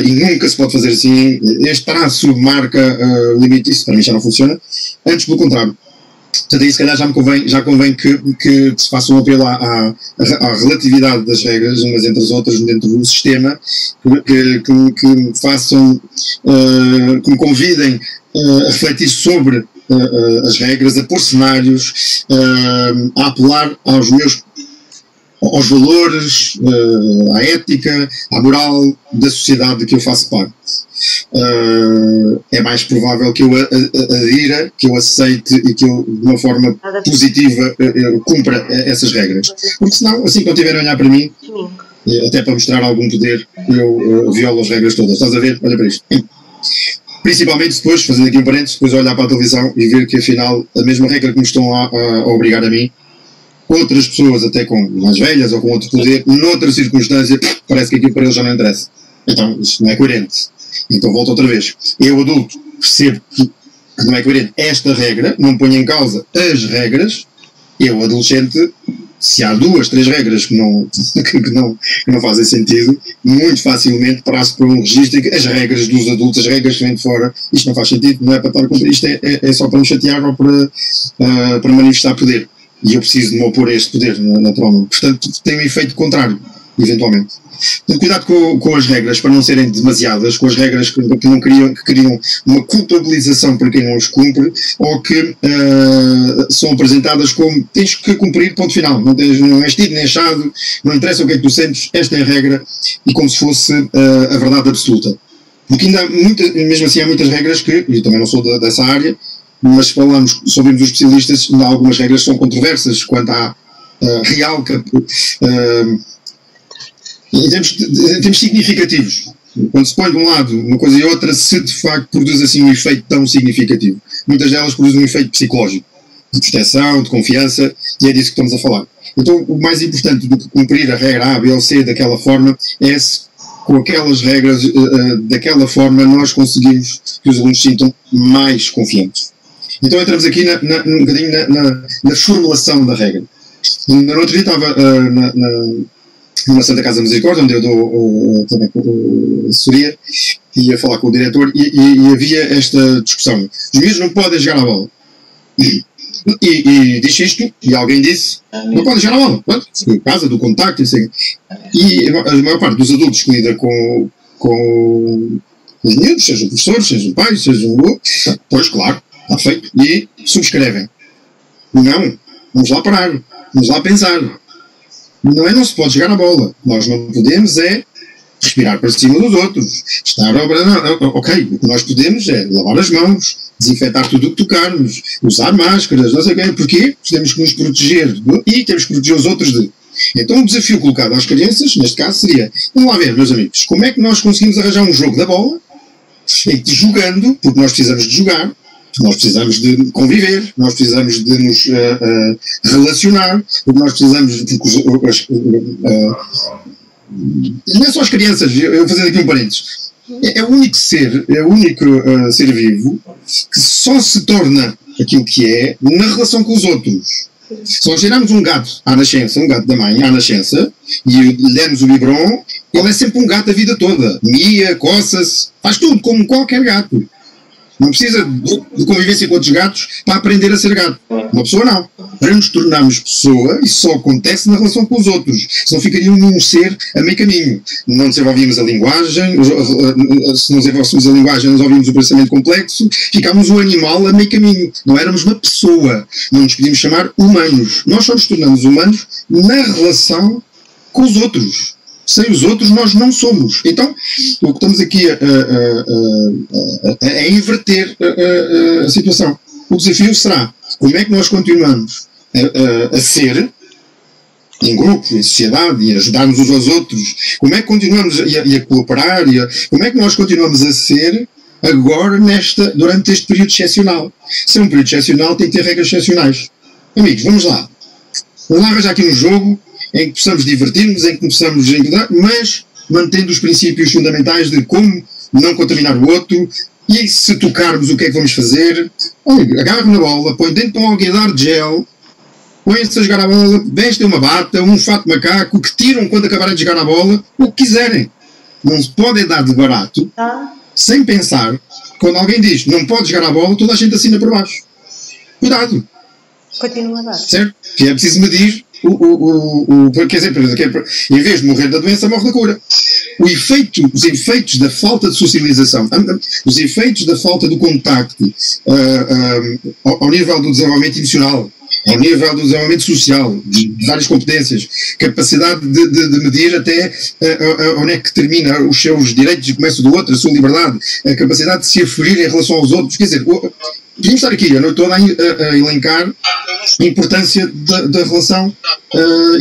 e nunca se pode fazer assim. Este traço marca limite, isso para mim já não funciona. Antes, pelo contrário. Portanto, aí se calhar já convém que se faça um apelo à relatividade das regras umas entre as outras dentro do sistema, que me façam, que me convidem a refletir sobre as regras, a pôr cenários, a apelar aos valores, à ética, à moral da sociedade de que eu faço parte. É mais provável que eu adira, que eu aceite e que eu, de uma forma positiva, cumpra essas regras. Porque senão, assim que não tiverem a olhar para mim, até para mostrar algum poder, eu violo as regras todas. Estás a ver? Olha para isto. Principalmente depois, fazendo aqui um parênteses, depois olhar para a televisão e ver que afinal a mesma regra que me estão a obrigar a mim, outras pessoas até com mais velhas ou com outro poder, noutra circunstância, parece que aquilo para eles já não interessa. Então, isto não é coerente. Então volto outra vez. Eu, adulto, percebo que não é coerente esta regra, não ponho em causa as regras. Eu, adolescente, se há 2, 3 regras que não fazem sentido, muito facilmente passo por um registro em que as regras dos adultos, as regras que vêm de fora, isto não faz sentido, não é para estar a cumprir, isto é só para me chatear ou para manifestar poder. E eu preciso de me opor a este poder, naturalmente. Portanto, tem um efeito contrário, eventualmente. Então, cuidado com as regras, para não serem demasiadas, com as regras que criam uma culpabilização para quem não os cumpre, ou que são apresentadas como tens que cumprir, ponto final. Não és tido nem achado, não interessa o que é que tu sentes, esta é a regra, e como se fosse a verdade absoluta. Porque ainda há mesmo assim há muitas regras que, eu também não sou dessa área, mas se falamos sobre os especialistas, ainda há algumas regras que são controversas quanto à real em termos significativos. Quando se põe de um lado uma coisa e outra, se de facto produz assim um efeito tão significativo. Muitas delas produzem um efeito psicológico, de proteção, de confiança, e é disso que estamos a falar. Então, o mais importante do que cumprir a regra A, B ou C daquela forma é se, com aquelas regras, daquela forma, nós conseguimos que os alunos se sintam mais confiantes. Então, entramos aqui um bocadinho na formulação da regra. No outro dia estava numa Santa Casa Misericórdia, onde eu dou também assessoria, e ia falar com o diretor, e havia esta discussão. Os miúdos não podem jogar a bola. E disse isto, e alguém disse, não podem jogar a bola. Por causa do contacto, e a maior parte dos adultos que lida com os miúdos, sejam professores, sejam pais, sejam... Pois, claro, está feito. E subscrevem. Não, vamos lá parar, vamos lá pensar. Não se pode jogar a bola. Nós não podemos respirar para cima dos outros. Ok, o que nós podemos é lavar as mãos, desinfetar tudo o que tocarmos, usar máscaras, não sei o quê. Porquê? Temos que nos proteger e temos que proteger os outros de... Então o desafio colocado às crianças, neste caso, seria, vamos lá ver, meus amigos, como é que nós conseguimos arranjar um jogo da bola, jogando, porque nós precisamos de jogar, nós precisamos de conviver, nós precisamos de nos relacionar, porque nós precisamos de... não é só as crianças, eu fazendo aqui um parênteses, é o único ser vivo que só se torna aquilo que é na relação com os outros. Se nós tirarmos um gato à nascença, um gato da mãe à nascença, e lhe demos o biberon, ele é sempre um gato a vida toda. Mia, coça-se, faz tudo como qualquer gato. Não precisa de convivência com outros gatos para aprender a ser gato. Uma pessoa não. Para nos tornarmos pessoa, isso só acontece na relação com os outros. Senão ficaríamos um ser a meio caminho. Não desenvolvíamos a linguagem, se não desenvolvíamos a linguagem, não desenvolvíamos o pensamento complexo, ficámos um animal a meio caminho. Não éramos uma pessoa. Não nos podíamos chamar humanos. Nós só nos tornamos humanos na relação com os outros. Sem os outros nós não somos. Então, o que estamos aqui a inverter a situação. O desafio será como é que nós continuamos a ser em grupo, em sociedade, e ajudar-nos uns aos outros. Como é que continuamos a cooperar? Como é que nós continuamos a ser agora durante este período excepcional? Se é um período excepcional, tem que ter regras excepcionais. Amigos, vamos lá. Vamos lá arranjar aqui um jogo em que possamos divertir-nos, em que possamos encontrar, mas mantendo os princípios fundamentais de como não contaminar o outro, e se tocarmos o que é que vamos fazer. Olha, agarra na bola, põe dentro de um alguidar de gel, põe-se a jogar a bola, vestem uma bata, um fato de macaco, que tiram quando acabarem de jogar a bola, o que quiserem. Não se pode dar de barato, sem pensar, quando alguém diz não pode jogar a bola, toda a gente assina por baixo. Cuidado. Continua a dar. Certo? Que é preciso medir quer dizer, em vez de morrer da doença, morre da cura. Os efeitos da falta de socialização, os efeitos da falta de contacto ao nível do desenvolvimento emocional, ao nível do desenvolvimento social, de várias competências, capacidade de medir até onde é que termina os seus direitos e começa do outro, a sua liberdade, a capacidade de se aferir em relação aos outros. Quer dizer, podíamos estar aqui a noite toda a elencar a importância da relação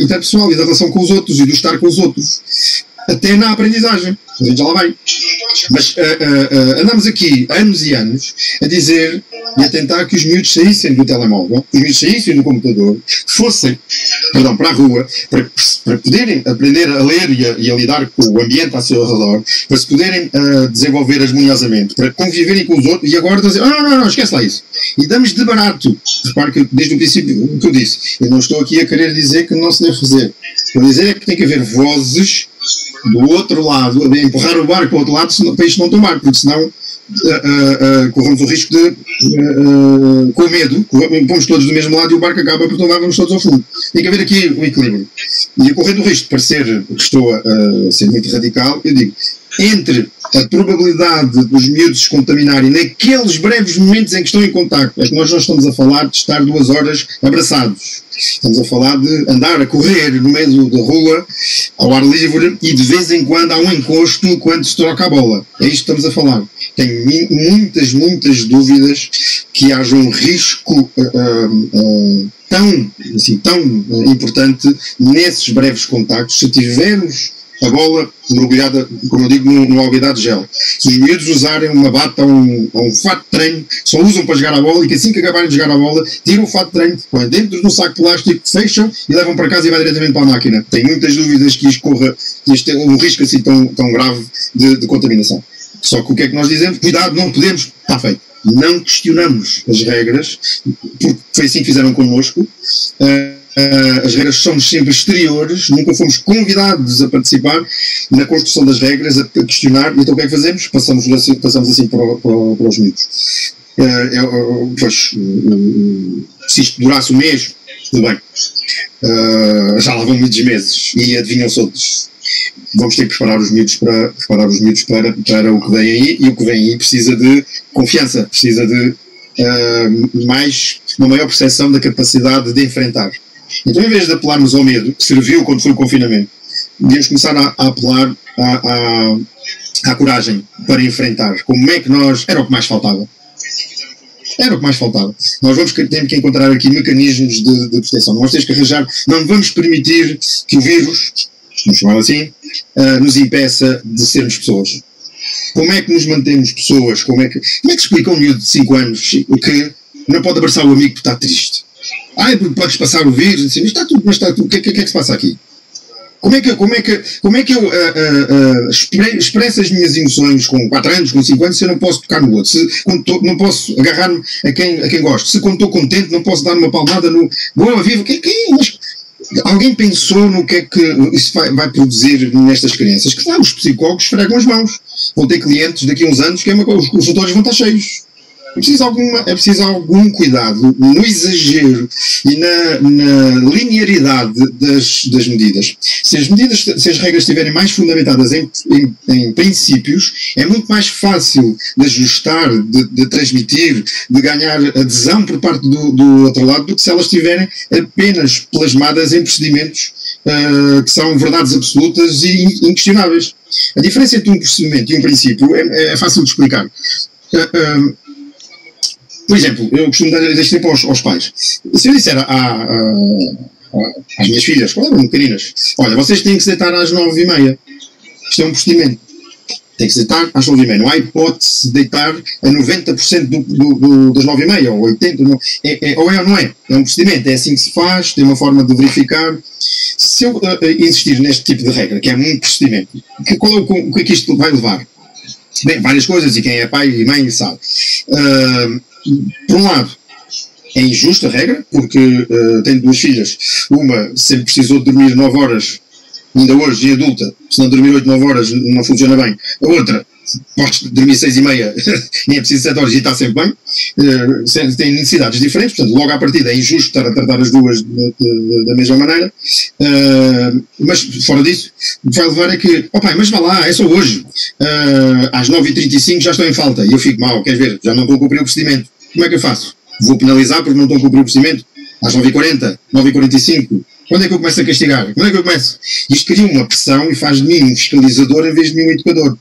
interpessoal e da relação com os outros e do estar com os outros. Até na aprendizagem. A gente já lá vai. Mas andamos aqui anos e anos a dizer e a tentar que os miúdos saíssem do telemóvel, que os miúdos saíssem do computador, fossem para a rua, para poderem aprender a ler e a lidar com o ambiente ao seu redor, para se poderem desenvolver harmoniosamente, para conviverem com os outros, e agora dizer, não, esquece lá isso. E damos de barato. Repare que desde o princípio o que eu disse, eu não estou aqui a querer dizer que não se deve fazer. Estou a dizer é que tem que haver vozes do outro lado, a empurrar o barco para o outro lado para isto não tomar, porque senão corremos o risco de, com medo, pomos todos do mesmo lado e o barco acaba por tomar, vamos todos ao fundo. Tem que haver aqui um equilíbrio. E a correndo o risco de parecer que estou a ser muito radical, eu digo, entre a probabilidade dos miúdos se contaminarem naqueles breves momentos em que estão em contacto, é que nós não estamos a falar de estar 2 horas abraçados. Estamos a falar de andar a correr no meio da rua, ao ar livre, e de vez em quando há um encosto quando se troca a bola. É isto que estamos a falar. Tenho muitas dúvidas que haja um risco tão importante nesses breves contactos, se tivermos a bola mergulhada, como eu digo, no alguidar de gel. Se os miúdos usarem uma bata ou um fato de treino, só usam para jogar a bola, e que assim que acabarem de jogar a bola, tiram o fato de treino, põem dentro de um saco de plástico, fecham e levam para casa e vai diretamente para a máquina. Tenho muitas dúvidas que isto corra, que isto é um risco assim tão grave de contaminação. Só que o que é que nós dizemos? Cuidado, não podemos, está feito. Não questionamos as regras, porque foi assim que fizeram connosco. As regras são sempre exteriores, nunca fomos convidados a participar na construção das regras, a questionar, e então o que é que fazemos? Passamos assim para os miúdos. Se isto durasse um mês, tudo bem. Já lá vão muitos meses e adivinham-se outros. Vamos ter que preparar os miúdos para o que vem aí, e o que vem aí precisa de confiança, precisa de uma maior percepção da capacidade de enfrentar. Então, em vez de apelarmos ao medo, que serviu quando foi o confinamento, devíamos começar a apelar à coragem para enfrentar. Como é que nós... Era o que mais faltava. Nós vamos ter que encontrar aqui mecanismos de proteção. Nós temos que arranjar... Não vamos permitir que o vírus, vamos chamar assim, nos impeça de sermos pessoas. Como é que nos mantemos pessoas? Como é que explica um miúdo de 5 anos que não pode abraçar o amigo porque está triste? Podes passar o vírus, assim, mas está tudo, o que é que se passa aqui? Como é que eu expresso as minhas emoções com 4 anos, com 5 anos, se eu não posso tocar no outro? Não posso agarrar-me a quem gosto? Se quando estou contente não posso dar uma palmada no boa, viva? Alguém pensou no que é que isso vai produzir nestas crianças? Que os psicólogos esfregam as mãos. Vão ter clientes daqui a uns anos que os consultórios vão estar cheios. É preciso algum cuidado no exagero e na linearidade das medidas. Se as regras estiverem mais fundamentadas em princípios, é muito mais fácil de ajustar, de transmitir, de ganhar adesão por parte do outro lado, do que se elas estiverem apenas plasmadas em procedimentos que são verdades absolutas e inquestionáveis. A diferença entre um procedimento e um princípio é fácil de explicar. Por exemplo, eu costumo dar este tempo aos pais. Se eu disser às minhas filhas, quando eram pequeninas, olha, vocês têm que se deitar às 9h30. Isto é um procedimento. Tem que se deitar às 9h30. Não há hipótese de deitar a 90% das 9h30 ou 80%. Não. Ou é ou não é. É um procedimento. É assim que se faz. Tem uma forma de verificar. Se eu insistir neste tipo de regra, que é um procedimento, o que é que isto vai levar? Bem, várias coisas, e quem é pai e mãe sabe. Por um lado, é injusta a regra, porque tenho duas filhas. Uma sempre precisou de dormir 9 horas, ainda hoje, e adulta. Se não dormir 8, 9 horas, não funciona bem. A outra, pode dormir 6h30, nem é preciso 7 horas e está sempre bem. Tem necessidades diferentes, portanto, logo à partida é injusto estar a tratar as duas da mesma maneira. Mas, fora disso, o que vai levar é que, pai, mas vá lá, é só hoje. Às 9h35 já estou em falta. E eu fico mal, queres ver? Já não estou a cumprir o procedimento. Como é que eu faço? Vou penalizar porque não estou a cumprir o procedimento? Às 9h40, 9h45. Quando é que eu começo a castigar? Quando é que eu começo? Isto cria uma pressão e faz de mim um fiscalizador em vez de mim um educador.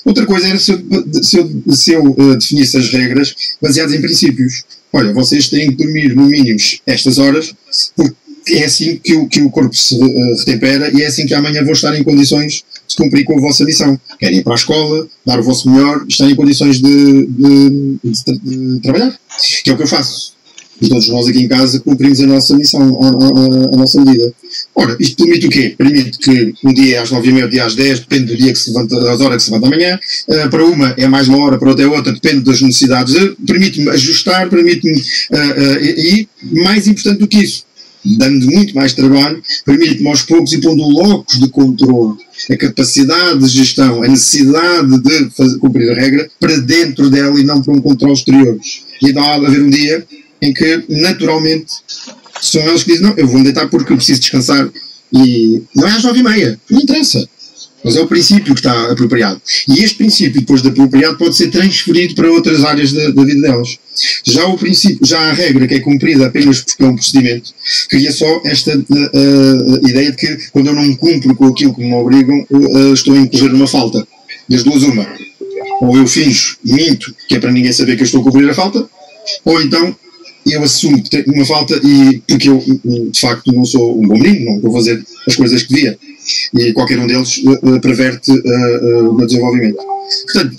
Outra coisa era se eu definisse as regras baseadas em princípios. Olha, vocês têm que dormir no mínimo estas horas, porque é assim que o corpo se retempera e é assim que amanhã vou estar em condições de cumprir com a vossa missão. Querem ir para a escola, dar o vosso melhor, estar em condições de trabalhar. Que é o que eu faço. E todos nós aqui em casa cumprimos a nossa missão, a nossa medida. Ora, isto permite o quê? Permite que um dia é às 9h30, o dia às 10, depende do dia que se levanta, das horas que se levanta amanhã. Para uma é mais uma hora, para outra é outra, depende das necessidades. Permite-me ajustar, permite-me. E mais importante do que isso, dando muito mais trabalho, permite-me aos poucos ir pondo locos de controle, a capacidade de gestão, a necessidade de cumprir a regra para dentro dela e não para um controle exterior. E então há de haver um dia em que, naturalmente, são eles que dizem, não, eu vou-me deitar porque eu preciso descansar. E não é às 9h30, não interessa. Mas é o princípio que está apropriado. E este princípio, depois de apropriado, pode ser transferido para outras áreas da vida delas. Já a regra que é cumprida apenas porque é um procedimento, cria só esta ideia de que, quando eu não cumpro com aquilo que me obrigam, estou a incorrer numa falta. Das duas, uma. Ou eu finjo, minto, que é para ninguém saber que eu estou a cumprir a falta, ou então eu assumo que tenho uma falta e porque eu, de facto, não sou um bom menino, não estou a fazer as coisas que devia. E qualquer um deles perverte o meu desenvolvimento. Portanto,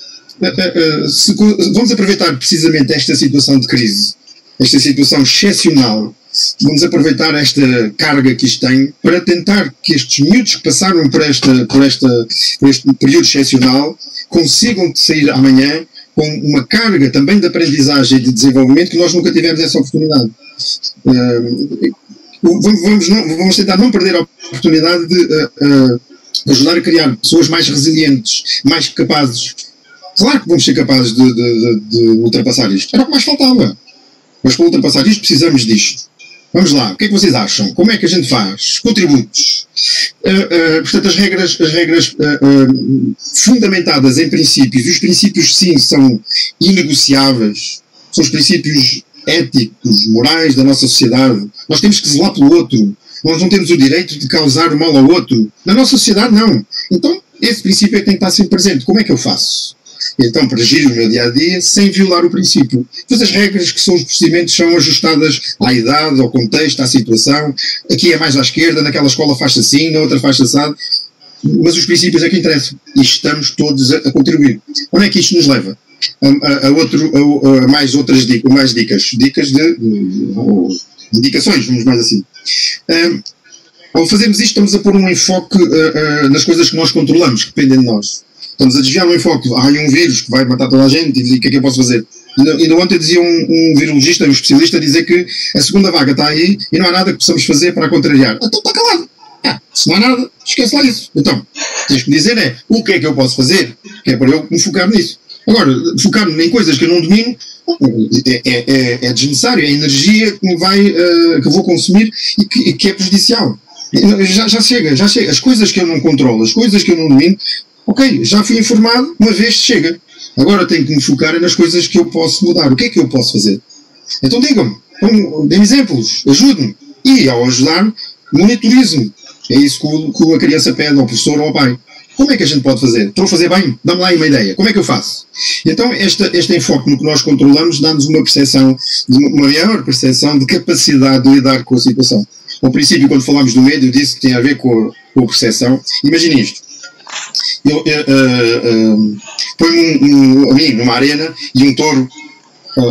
vamos aproveitar precisamente esta situação de crise, esta situação excepcional, vamos aproveitar esta carga que isto tem para tentar que estes miúdos que passaram por este período excepcional consigam sair amanhã com uma carga também de aprendizagem e de desenvolvimento que nós nunca tivemos essa oportunidade. Vamos tentar não perder a oportunidade de ajudar a criar pessoas mais resilientes, mais capazes. Claro que vamos ser capazes de ultrapassar isto. Era o que mais faltava. Mas para ultrapassar isto precisamos disto. Vamos lá, o que é que vocês acham? Como é que a gente faz? Contributos. Portanto, as regras fundamentadas em princípios, e os princípios sim são inegociáveis, são os princípios éticos, morais da nossa sociedade. Nós temos que zelar pelo outro. Nós não temos o direito de causar mal ao outro. Na nossa sociedade, não. Então, esse princípio é que tem que estar sempre presente. Como é que eu faço? Então, para agir o meu dia-a-dia sem violar o princípio. Pois as regras que são os procedimentos são ajustadas à idade, ao contexto, à situação. Aqui é mais à esquerda, naquela escola faz-se assim, na outra faz-se assado. Mas os princípios é que interessam. E estamos todos a contribuir. Onde é que isto nos leva? Mais outras dicas. Dicas de indicações, vamos mais assim. Ao fazermos isto, estamos a pôr um enfoque nas coisas que nós controlamos, que dependem de nós. Estamos a desviar o enfoque. Há um vírus que vai matar toda a gente e o que é que eu posso fazer? Ainda ontem dizia um virologista, um especialista, a dizer que a segunda vaga está aí e não há nada que possamos fazer para a contrariar. Então está calado. Se não há nada, esquece lá isso. Então, tens que dizer o que é que eu posso fazer, que é para eu me focar nisso. Agora, focar em coisas que eu não domino é desnecessário, é energia que que eu vou consumir e que é prejudicial. Já chega. As coisas que eu não controlo, as coisas que eu não domino, ok, já fui informado, uma vez chega. Agora tenho que me focar nas coisas que eu posso mudar. O que é que eu posso fazer? Então digam-me, dê-me exemplos, ajude-me. E ao ajudar-me, monitorize-me. É isso que a criança pede ao professor ou ao pai. Como é que a gente pode fazer? Estou a fazer bem? Dá-me lá aí uma ideia. Como é que eu faço? Então, este enfoque no que nós controlamos dá-nos uma percepção, uma maior percepção de capacidade de lidar com a situação. Ao princípio, quando falámos do medo, eu disse que tem a ver com a percepção. Imagine isto. Põe-me a mim numa arena e um touro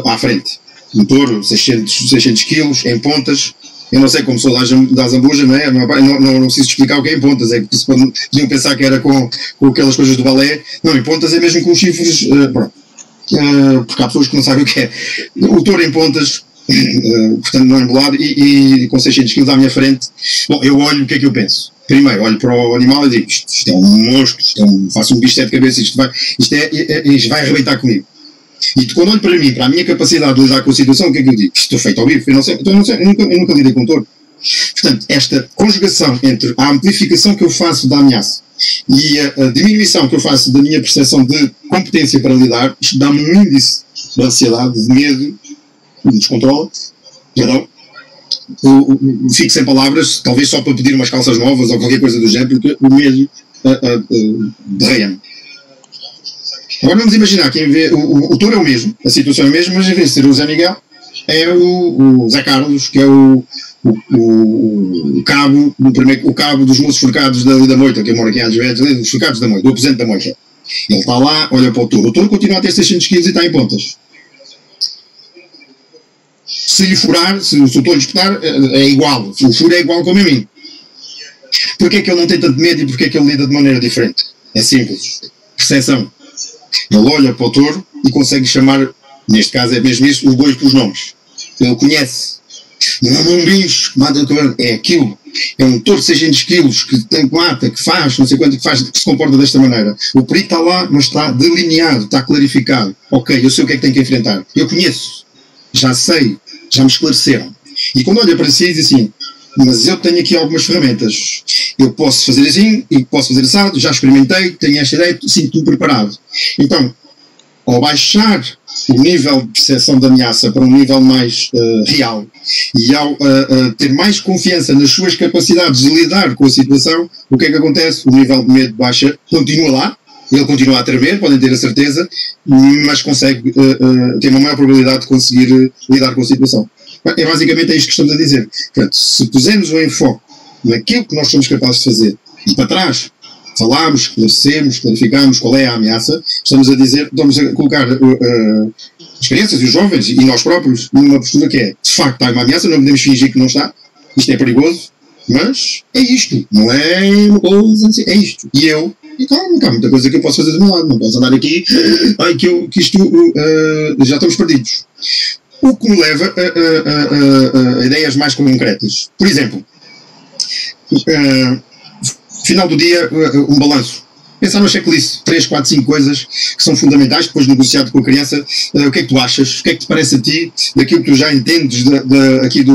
à frente. Um touro, 600 quilos, em pontas. Eu não sei como sou da Zambuja, não é? Não preciso explicar o que é em pontas. É que podiam pensar que era com aquelas coisas do balé. Não, em pontas é mesmo com os chifres. Porque há pessoas que não sabem o que é. O touro em pontas, portanto não embolado, e com 600 kg à minha frente. Bom, eu olho, o que é que eu penso? Primeiro, olho para o animal e digo: isto é um monstro, faço um bicho de 7 cabeças, isto vai arrebentar comigo. E quando olho para mim, para a minha capacidade de lidar com a situação, o que é que eu digo? Estou feito ao vivo, eu nunca lidei com touro. Portanto, esta conjugação entre a amplificação que eu faço da ameaça e a diminuição que eu faço da minha percepção de competência para lidar, isto dá-me um índice de ansiedade, de medo, de descontrole, perdão. Eu fico sem palavras, talvez só para pedir umas calças novas ou qualquer coisa do género, porque o medo derreia-me. Agora vamos imaginar que o touro é o mesmo, a situação é a mesma, mas em vez de ser o Zé Miguel, é o Zé Carlos, que é o cabo dos moços forcados da Moita, que eu moro aqui em Algesvedes, dos forcados da Moita, do aposento da Moita. Ele está lá, olha para o touro continua a ter 600 kg e está em pontas. Se lhe furar, se o touro lhe espetar, é igual, o furo é igual como a mim. Porquê é que ele não tem tanto medo e porquê é que ele lida de maneira diferente? É simples, percepção. Ele olha para o touro e consegue chamar, neste caso é mesmo isso, os bois pelos nomes. Ele conhece. Não é um bicho que mata, é aquilo. É um touro de 600 quilos que mata, que faz, não sei quanto, que se comporta desta maneira. O perigo está lá, mas está delineado, está clarificado. Ok, eu sei o que é que tenho que enfrentar. Eu conheço. Já sei. Já me esclareceram. E quando olha para si diz assim: mas eu tenho aqui algumas ferramentas. Eu posso fazer assim e posso fazer assado, já experimentei, tenho esta ideia, sinto-me preparado. Então, ao baixar o nível de percepção da ameaça para um nível mais real e ao ter mais confiança nas suas capacidades de lidar com a situação, o que é que acontece? O nível de medo baixa, continua lá, ele continua a tremer, podem ter a certeza, mas consegue ter uma maior probabilidade de conseguir lidar com a situação. É basicamente isto que estamos a dizer. Portanto, se pusermos o enfoque naquilo que nós somos capazes de fazer e para trás falámos, esclarecemos, clarificámos qual é a ameaça, estamos a colocar as crianças e os jovens e nós próprios numa postura que é, de facto, está uma ameaça, não podemos fingir que não está, isto é perigoso, mas é isto, não é uma coisa assim, é isto. E eu, calma, há muita coisa que eu posso fazer do meu lado, não posso andar aqui, que isto já estamos perdidos. O que me leva a ideias mais concretas. Por exemplo, final do dia, um balanço. Pensar no checklist, 3, 4, 5 coisas que são fundamentais, depois negociado com a criança. O que é que tu achas? O que é que te parece a ti daquilo que tu já entendes aqui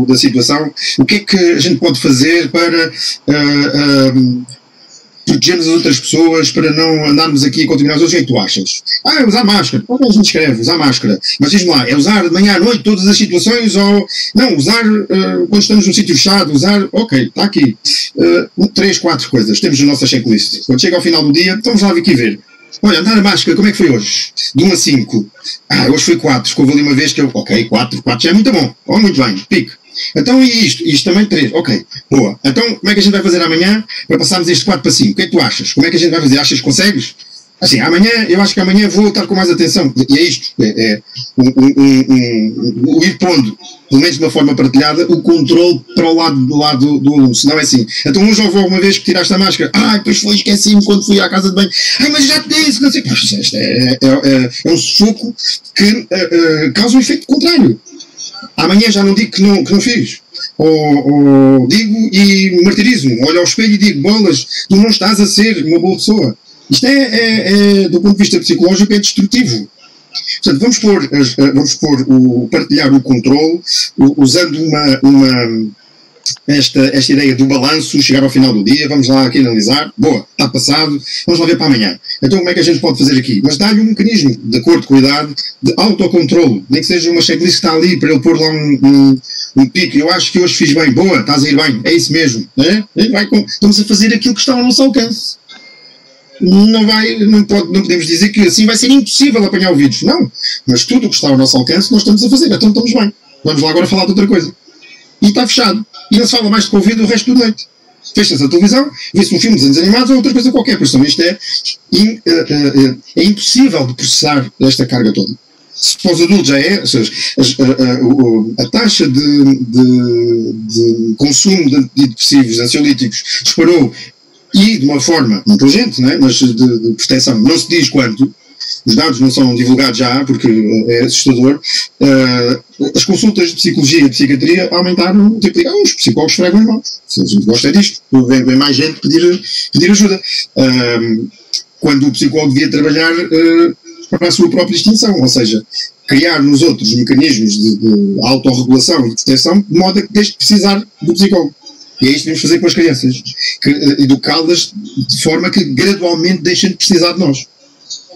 da situação? O que é que a gente pode fazer para protegermos as outras pessoas, para não andarmos aqui a contaminar os outros? O que é que tu achas? Usar máscara. A gente escreve, usar máscara. Mas diz-me lá, é usar de manhã à noite todas as situações ou... Não, usar quando estamos num sítio fechado, usar... Ok, está aqui. 3, 4 coisas. Temos a nossa checklist. Quando chega ao final do dia, vamos lá aqui ver. Olha, andar a máscara, como é que foi hoje? De 1 a 5. Hoje foi 4. Houve ali uma vez que eu... Ok, 4 já é muito bom. Muito bem, pique. Então e isto também 3, ok, boa. Então como é que a gente vai fazer amanhã para passarmos este 4 para 5? O que é que tu achas? Como é que a gente vai fazer? Achas que consegues? Assim, eu acho que amanhã vou estar com mais atenção. E é isto, o ir pondo, pelo menos de uma forma partilhada, o controle para o lado do aluno. Senão é assim, então hoje houve uma vez que tiraste a máscara, depois esqueci-me quando fui à casa de banho, mas já te disse, não sei. Isto é um sufoco que causa um efeito contrário. Amanhã já não digo que não fiz. Ou digo e martirizo-me. Olho ao espelho e digo, bolas, tu não estás a ser uma boa pessoa. Isto do ponto de vista psicológico, é destrutivo. Portanto, vamos pôr o partilhar o controle, usando esta ideia do balanço, chegar ao final do dia, vamos lá aqui analisar, boa, está passado, vamos lá ver para amanhã. Então como é que a gente pode fazer aqui? Mas dá-lhe um mecanismo, de acordo com a idade, de autocontrole, nem que seja uma checklist que está ali, para ele pôr lá um pico, eu acho que hoje fiz bem, boa, estás a ir bem, é isso mesmo, estamos a fazer aquilo que está ao nosso alcance. Não podemos dizer que assim vai ser impossível apanhar o vírus, não, mas tudo o que está ao nosso alcance nós estamos a fazer, então estamos bem, vamos lá agora falar de outra coisa. E está fechado. E não se fala mais de Covid o resto da noite. Fecha-se a televisão, vê-se um filme de desenhos animados ou outra coisa qualquer. Por isso, isto é impossível de processar esta carga toda. Se para os adultos já é, ou seja, a taxa de consumo de antidepressivos, ansiolíticos, disparou, e de uma forma inteligente, não é? Mas de proteção, não se diz quanto. Os dados não são divulgados já, porque é assustador. As consultas de psicologia e de psiquiatria aumentaram, triplicaram. Os psicólogos fregam as mãos. Se a gente gosta disto, vem mais gente pedir ajuda. Quando o psicólogo devia trabalhar para a sua própria extinção, ou seja, criar nos outros mecanismos de autorregulação e de proteção, de modo a que deixe de precisar do psicólogo. E é isto que devemos fazer com as crianças. Educá-las de forma que gradualmente deixem de precisar de nós.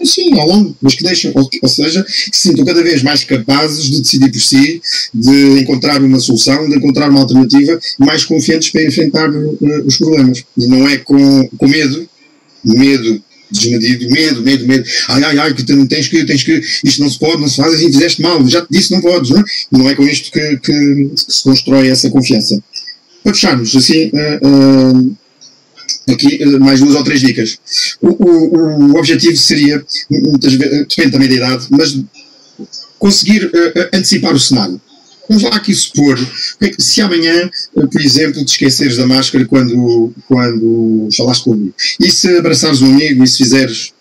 Sim, ao longo, mas que deixam, ou seja, que se sintam cada vez mais capazes de decidir por si, de encontrar uma solução, de encontrar uma alternativa, mais confiantes para enfrentar os problemas. E não é com medo desmedido, medo, ai, que tens que, isto não se pode, não se faz, assim, fizeste mal, já te disse, não podes, não é? E não é com isto que se constrói essa confiança. Para fecharmos, assim, aqui mais 2 ou 3 dicas. O objetivo seria, muitas vezes, depende também da idade, mas conseguir antecipar o cenário. Vamos lá aqui supor, se amanhã, por exemplo, te esqueceres da máscara quando falaste comigo, e se abraçares um amigo e se fizeres,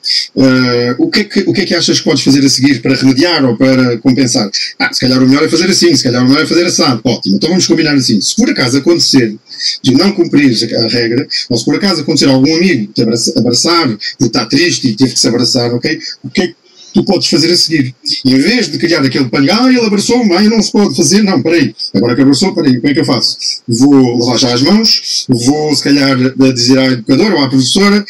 o que é que achas que podes fazer a seguir para remediar ou para compensar? Se calhar o melhor é fazer assim, se calhar o melhor é fazer assado. Ótimo, então vamos combinar assim. Se por acaso acontecer de não cumprires a regra, ou se por acaso acontecer algum amigo te abraçar, porque está triste e teve que se abraçar, ok? O que é que tu podes fazer a seguir? Em vez de criar aquele pânico, ele abraçou-me, não se pode fazer, não, peraí, agora que abraçou, peraí, como é que eu faço? Vou lavar já as mãos, vou se calhar dizer à educadora ou à professora,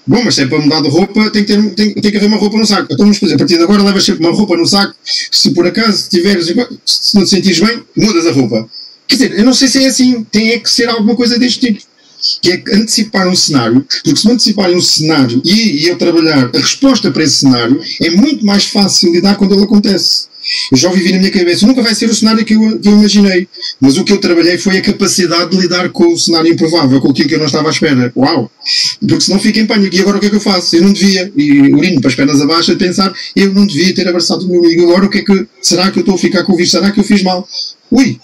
bom, mas se é para mudar de roupa, tem que haver uma roupa no saco. Então, a partir de agora levas sempre uma roupa no saco, se por acaso se não te sentires bem, mudas a roupa. Quer dizer, eu não sei se é assim, tem que ser alguma coisa deste tipo. Que é antecipar um cenário, porque se não anteciparem um cenário e eu trabalhar a resposta para esse cenário, é muito mais fácil lidar quando ele acontece. Eu já o vivi na minha cabeça, nunca vai ser o cenário que eu imaginei, mas o que eu trabalhei foi a capacidade de lidar com o cenário improvável, com aquilo que eu não estava à espera. Uau! Porque senão fico em pânico, e agora o que é que eu faço? Eu não devia, e urino para as pernas abaixo, a pensar, eu não devia ter abraçado o meu amigo, agora será que eu estou a ficar com o vírus? Será que eu fiz mal? Ui!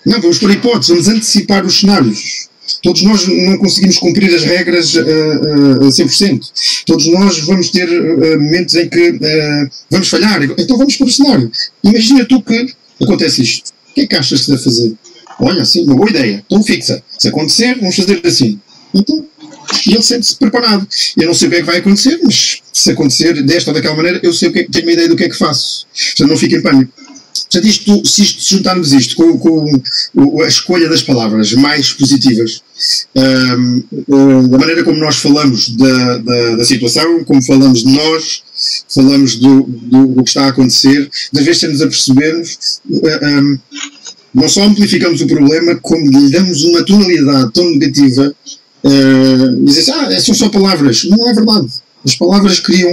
Não, vamos por hipótese, vamos antecipar os cenários. Todos nós não conseguimos cumprir as regras a 100%. Todos nós vamos ter momentos em que vamos falhar. Então vamos para o cenário. Imagina tu que acontece isto. O que é que achas que se deve fazer? Olha, assim, uma boa ideia. Então fixa. Se acontecer, vamos fazer assim. Então, e ele sente-se preparado. Eu não sei o que é que vai acontecer, mas se acontecer desta ou daquela maneira, eu sei tenho uma ideia do que é que faço. Portanto, não fico em pânico. Portanto, se juntarmos isto com a escolha das palavras mais positivas, da maneira como nós falamos da situação, como falamos de nós, falamos do que está a acontecer, de vez de nos apercebermos, não só amplificamos o problema, como lhe damos uma tonalidade tão negativa, dizer são só palavras. Não é verdade. As palavras criam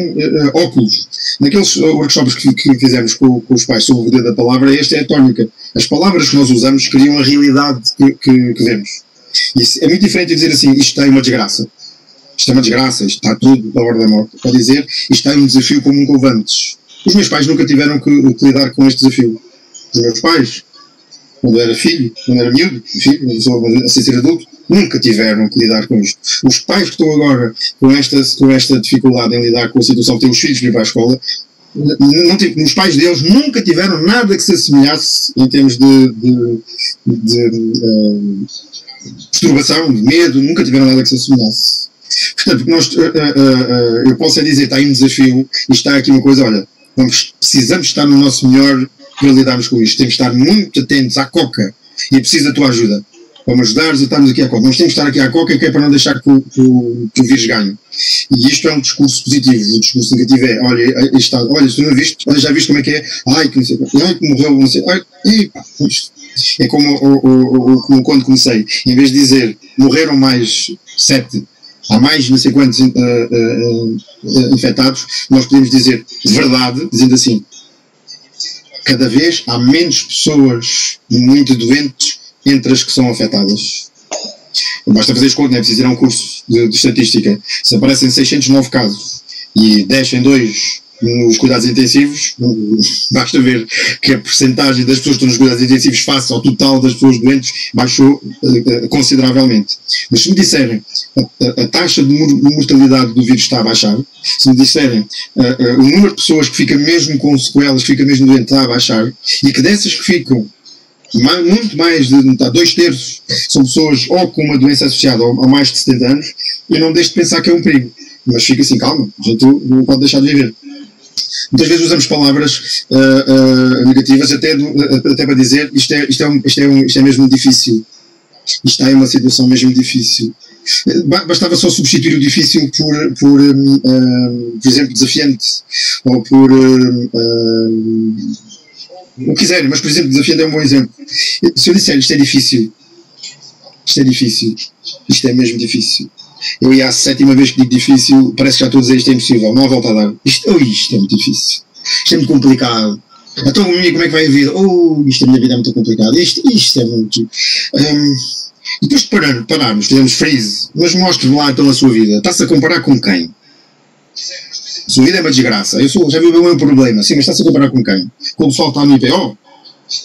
óculos. Naqueles workshops que fizemos com os pais sobre o poder da palavra, esta é a tónica. As palavras que nós usamos criam a realidade que vemos. Isso é muito diferente de dizer assim, isto tem uma desgraça. Isto é uma desgraça, isto está tudo da hora da morte. Pode dizer, isto tem um desafio como nunca houve antes. Os meus pais nunca tiveram que lidar com este desafio. Os meus pais, quando era filho, quando era miúdo, filho, sem ser adulto, nunca tiveram que lidar com isto. Os pais que estão agora com esta dificuldade em lidar com a situação de ter os filhos para ir para a escola, os pais deles nunca tiveram nada que se assemelhasse em termos de perturbação, de medo, nunca tiveram nada que se assemelhasse. Portanto, eu posso dizer, está aí um desafio, e está aqui uma coisa, olha, precisamos estar no nosso melhor para lidarmos com isto. Temos de estar muito atentos à coca, e é preciso da tua ajuda. Para me ajudares a estarmos aqui à coca. Nós temos de estar aqui à coca, que é para não deixar que o vírus ganhe. E isto é um discurso positivo. O discurso negativo é, olha, se tu não viste, olha, já viste como é que é? Ai, que não sei, ai, que morreu, não sei, ai, pá, isto. É como quando comecei. Em vez de dizer, morreram mais 7, há mais não sei quantos infectados, nós podemos dizer verdade, dizendo assim, cada vez há menos pessoas muito doentes entre as que são afetadas. Basta fazer as contas, não é preciso ir a um curso de estatística. Se aparecem 609 casos e descem 2 nos cuidados intensivos, basta ver que a percentagem das pessoas que estão nos cuidados intensivos face ao total das pessoas doentes baixou consideravelmente. Mas se me disserem a taxa de mortalidade do vírus está a baixar, se me disserem o número de pessoas que fica mesmo com sequelas, que fica mesmo doente está a baixar, e que dessas que ficam muito mais de 2/3 são pessoas ou com uma doença associada ou a mais de 70 anos, eu não deixo de pensar que é um perigo. Mas fica assim, calma, a gente não pode deixar de viver. Muitas vezes usamos palavras negativas até para dizer isto é mesmo difícil. Isto é uma situação mesmo difícil. Bastava só substituir o difícil por exemplo, desafiante, ou por o que quiserem, mas por exemplo, desafiante é um bom exemplo. Se eu disser isto é difícil, isto é mesmo difícil. Eu ia à 7ª vez que digo difícil, parece que já estou a dizer isto é impossível, não há volta a dar. Isto é muito difícil, isto é muito complicado. Então, como é que vai a vida? Isto a minha vida é muito complicada, isto é muito. E depois de pararmos, fizemos freeze, mas mostre-me lá então a sua vida. Está-se a comparar com quem? A sua vida é uma desgraça. Já vi o meu problema, sim, mas está-se a comparar com quem? Com o pessoal que está no IPO?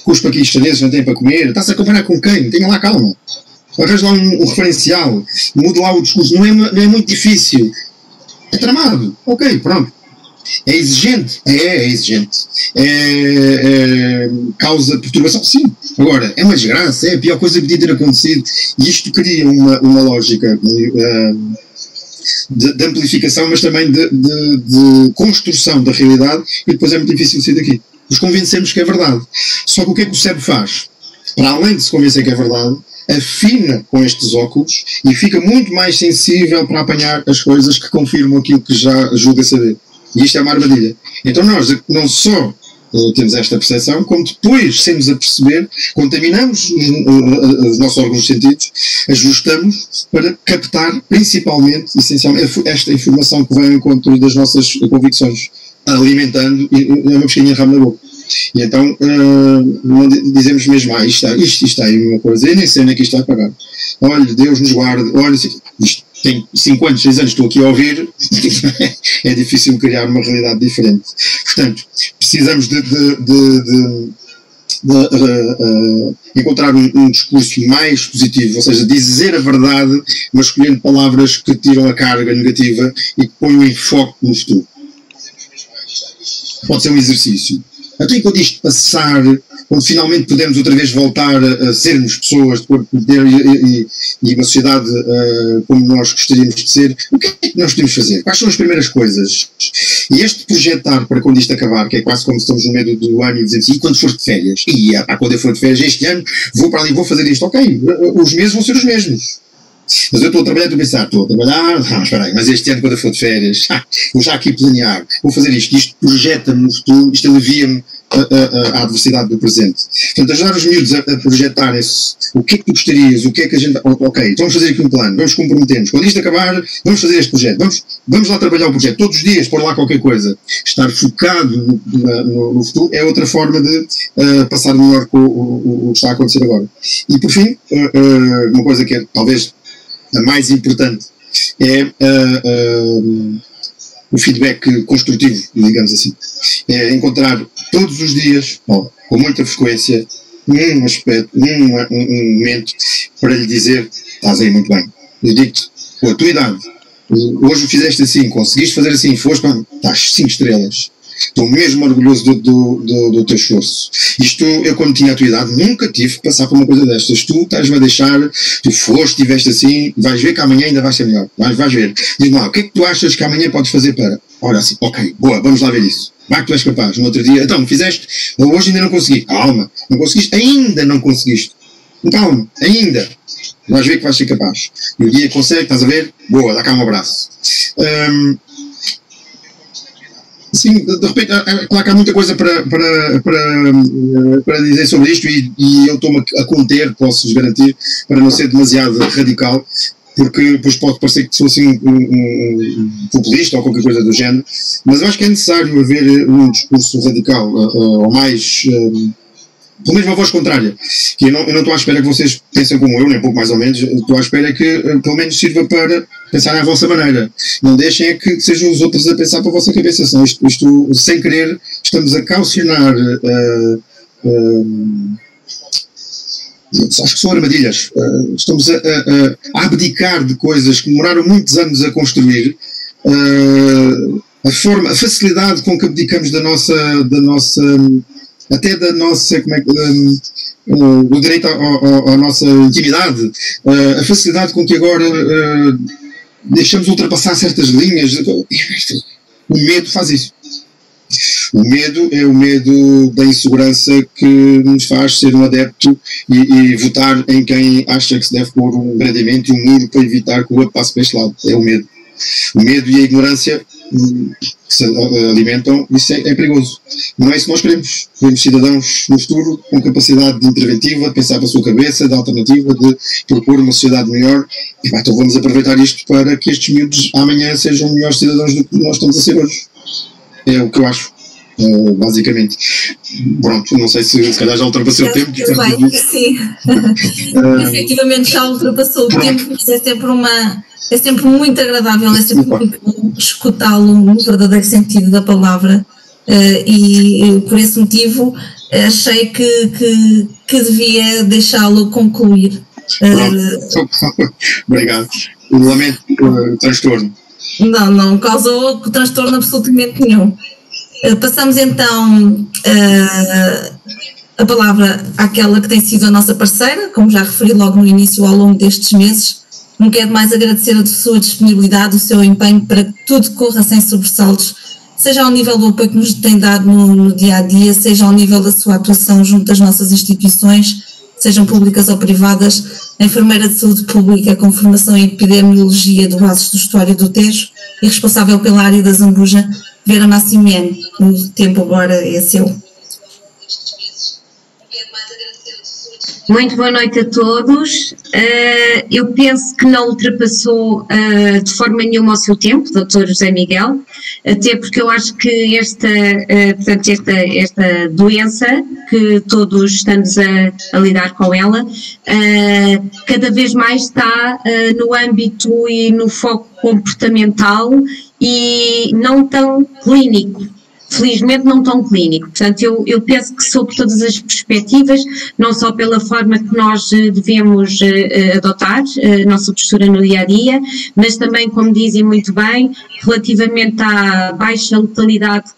Cuspa aqui chineses, não tem para comer? Está-se a comparar com quem? Tenha lá calma. Arranja lá um referencial, mude lá o discurso. Não é muito difícil. É tramado. Ok, pronto. É exigente? É exigente. Causa perturbação? Sim. Agora, é uma desgraça, é a pior coisa que podia ter acontecido. E isto cria uma lógica de amplificação, mas também de construção da realidade, e depois é muito difícil sair daqui. Nos convencemos que é verdade. Só que o que é que o cérebro faz? Para além de se convencer que é verdade, afina com estes óculos e fica muito mais sensível para apanhar as coisas que confirmam aquilo que já julga saber. E isto é uma armadilha. Então nós não só temos esta percepção, como depois, sem nos aperceber, contaminamos os nossos órgãos de sentidos, ajustamos para captar principalmente, essencialmente, esta informação que vem ao encontro das nossas convicções, alimentando e é uma pesquinha ramo na boca. E então não dizemos mesmo, isto está aí uma coisa, eu nem sei onde é que isto vai pagar. Olha, Deus nos guarde, olha, isto tem 5 anos, 6 anos, estou aqui a ouvir, é difícil criar uma realidade diferente. Portanto, precisamos de encontrar um discurso mais positivo, ou seja, dizer a verdade, mas escolhendo palavras que tiram a carga negativa e que põem o enfoque no futuro. Pode ser um exercício. Até quando isto passar, quando finalmente podemos outra vez voltar a sermos pessoas de corpo de poder e uma sociedade como nós gostaríamos de ser, o que é que nós podemos fazer? Quais são as primeiras coisas? E este projetar para quando isto acabar, que é quase como se estamos no meio do ano e dizemos, e quando for de férias? Quando eu for de férias este ano, vou para ali, vou fazer isto. Ok, os meses vão ser os mesmos. Mas eu estou a trabalhar, espera aí, mas este ano quando eu for de férias, vou já aqui planear, vou fazer isto projeta-me no futuro, isto alivia-me a adversidade do presente. Portanto, ajudar os miúdos a projetarem-se o que é que tu gostarias, o que é que a gente... Ok, então vamos fazer aqui um plano, vamos comprometer-nos, quando isto acabar, vamos fazer este projeto, vamos lá trabalhar o projeto, todos os dias pôr lá qualquer coisa. Estar focado no futuro é outra forma de passar melhor com o que está a acontecer agora. E por fim, uma coisa que é talvez a mais importante é o feedback construtivo, digamos assim. É encontrar todos os dias, com muita frequência, um aspecto, um momento para lhe dizer, estás aí muito bem. Eu digo-te, com a tua idade, hoje o fizeste assim, conseguiste fazer assim, foste, estás 5 estrelas. Estou mesmo orgulhoso do teu esforço. Isto, eu quando tinha a tua idade, nunca tive que passar por uma coisa destas. Tu estás-me a deixar, tu foste, estiveste assim, vais ver que amanhã ainda vai ser melhor. Vais ver. Diz-me lá, o que é que tu achas que amanhã podes fazer para? Olha assim, ok, boa, vamos lá ver isso. Vai que tu és capaz. No outro dia, então, fizeste? Hoje ainda não consegui. Calma, não conseguiste? Ainda não conseguiste. Calma, ainda. Vais ver que vais ser capaz. E o dia consegue, estás a ver? Boa, dá cá um abraço. Sim, de repente, claro que há muita coisa para dizer sobre isto e eu estou-me a conter, posso-vos garantir, para não ser demasiado radical, porque depois pode parecer que sou assim um populista ou qualquer coisa do género, mas eu acho que é necessário haver um discurso radical, ou mais... pelo menos uma voz contrária, que eu não estou à espera que vocês pensem como eu, nem pouco mais ou menos, estou à espera que pelo menos sirva para pensar à vossa maneira. Não deixem é que sejam os outros a pensar para a vossa cabeça, senão isto sem querer, estamos a calcionar, acho que são armadilhas, estamos a abdicar de coisas que demoraram muitos anos a construir, a facilidade com que abdicamos da nossa até da nossa, do direito à nossa intimidade, a facilidade com que agora deixamos ultrapassar certas linhas. O medo faz isso. O medo é o medo da insegurança que nos faz ser um adepto e votar em quem acha que se deve pôr um gradamento e um muro para evitar que o outro passe para este lado. É o medo. O medo e a ignorância que se alimentam, isso é perigoso. Não é isso que nós queremos. Queremos cidadãos no futuro com capacidade de interventiva, de pensar para a sua cabeça, de alternativa, de propor uma sociedade melhor. Então vamos aproveitar isto para que estes miúdos amanhã sejam melhores cidadãos do que nós estamos a ser hoje. É o que eu acho, basicamente. Pronto, não sei se calhar já ultrapassei o tempo. Sim. Efetivamente já ultrapassou o tempo, mas é sempre muito agradável, é sempre muito bom escutá-lo no verdadeiro sentido da palavra, e por esse motivo achei que devia deixá-lo concluir. Obrigado. Lamento o transtorno. Não causou transtorno absolutamente nenhum. Passamos então a palavra àquela que tem sido a nossa parceira, como já referi logo no início, ao longo destes meses. Não quero mais agradecer a sua disponibilidade, o seu empenho para que tudo corra sem sobressaltos, seja ao nível do apoio que nos tem dado no dia-a-dia, seja ao nível da sua atuação junto às nossas instituições, sejam públicas ou privadas, a enfermeira de saúde pública com formação em epidemiologia do Bases do Estuário do Tejo e responsável pela área da Zambuja, Vera Massimiano. O tempo agora é seu. Muito boa noite a todos. Eu penso que não ultrapassou de forma nenhuma o seu tempo, Dr. José Miguel, até porque eu acho que esta doença, que todos estamos a lidar com ela, cada vez mais está no âmbito e no foco comportamental e não tão clínico. Felizmente não tão clínico. Portanto, eu penso que sob todas as perspectivas, não só pela forma que nós devemos adotar a nossa postura no dia-a-dia, mas também, como dizem muito bem, relativamente à baixa letalidade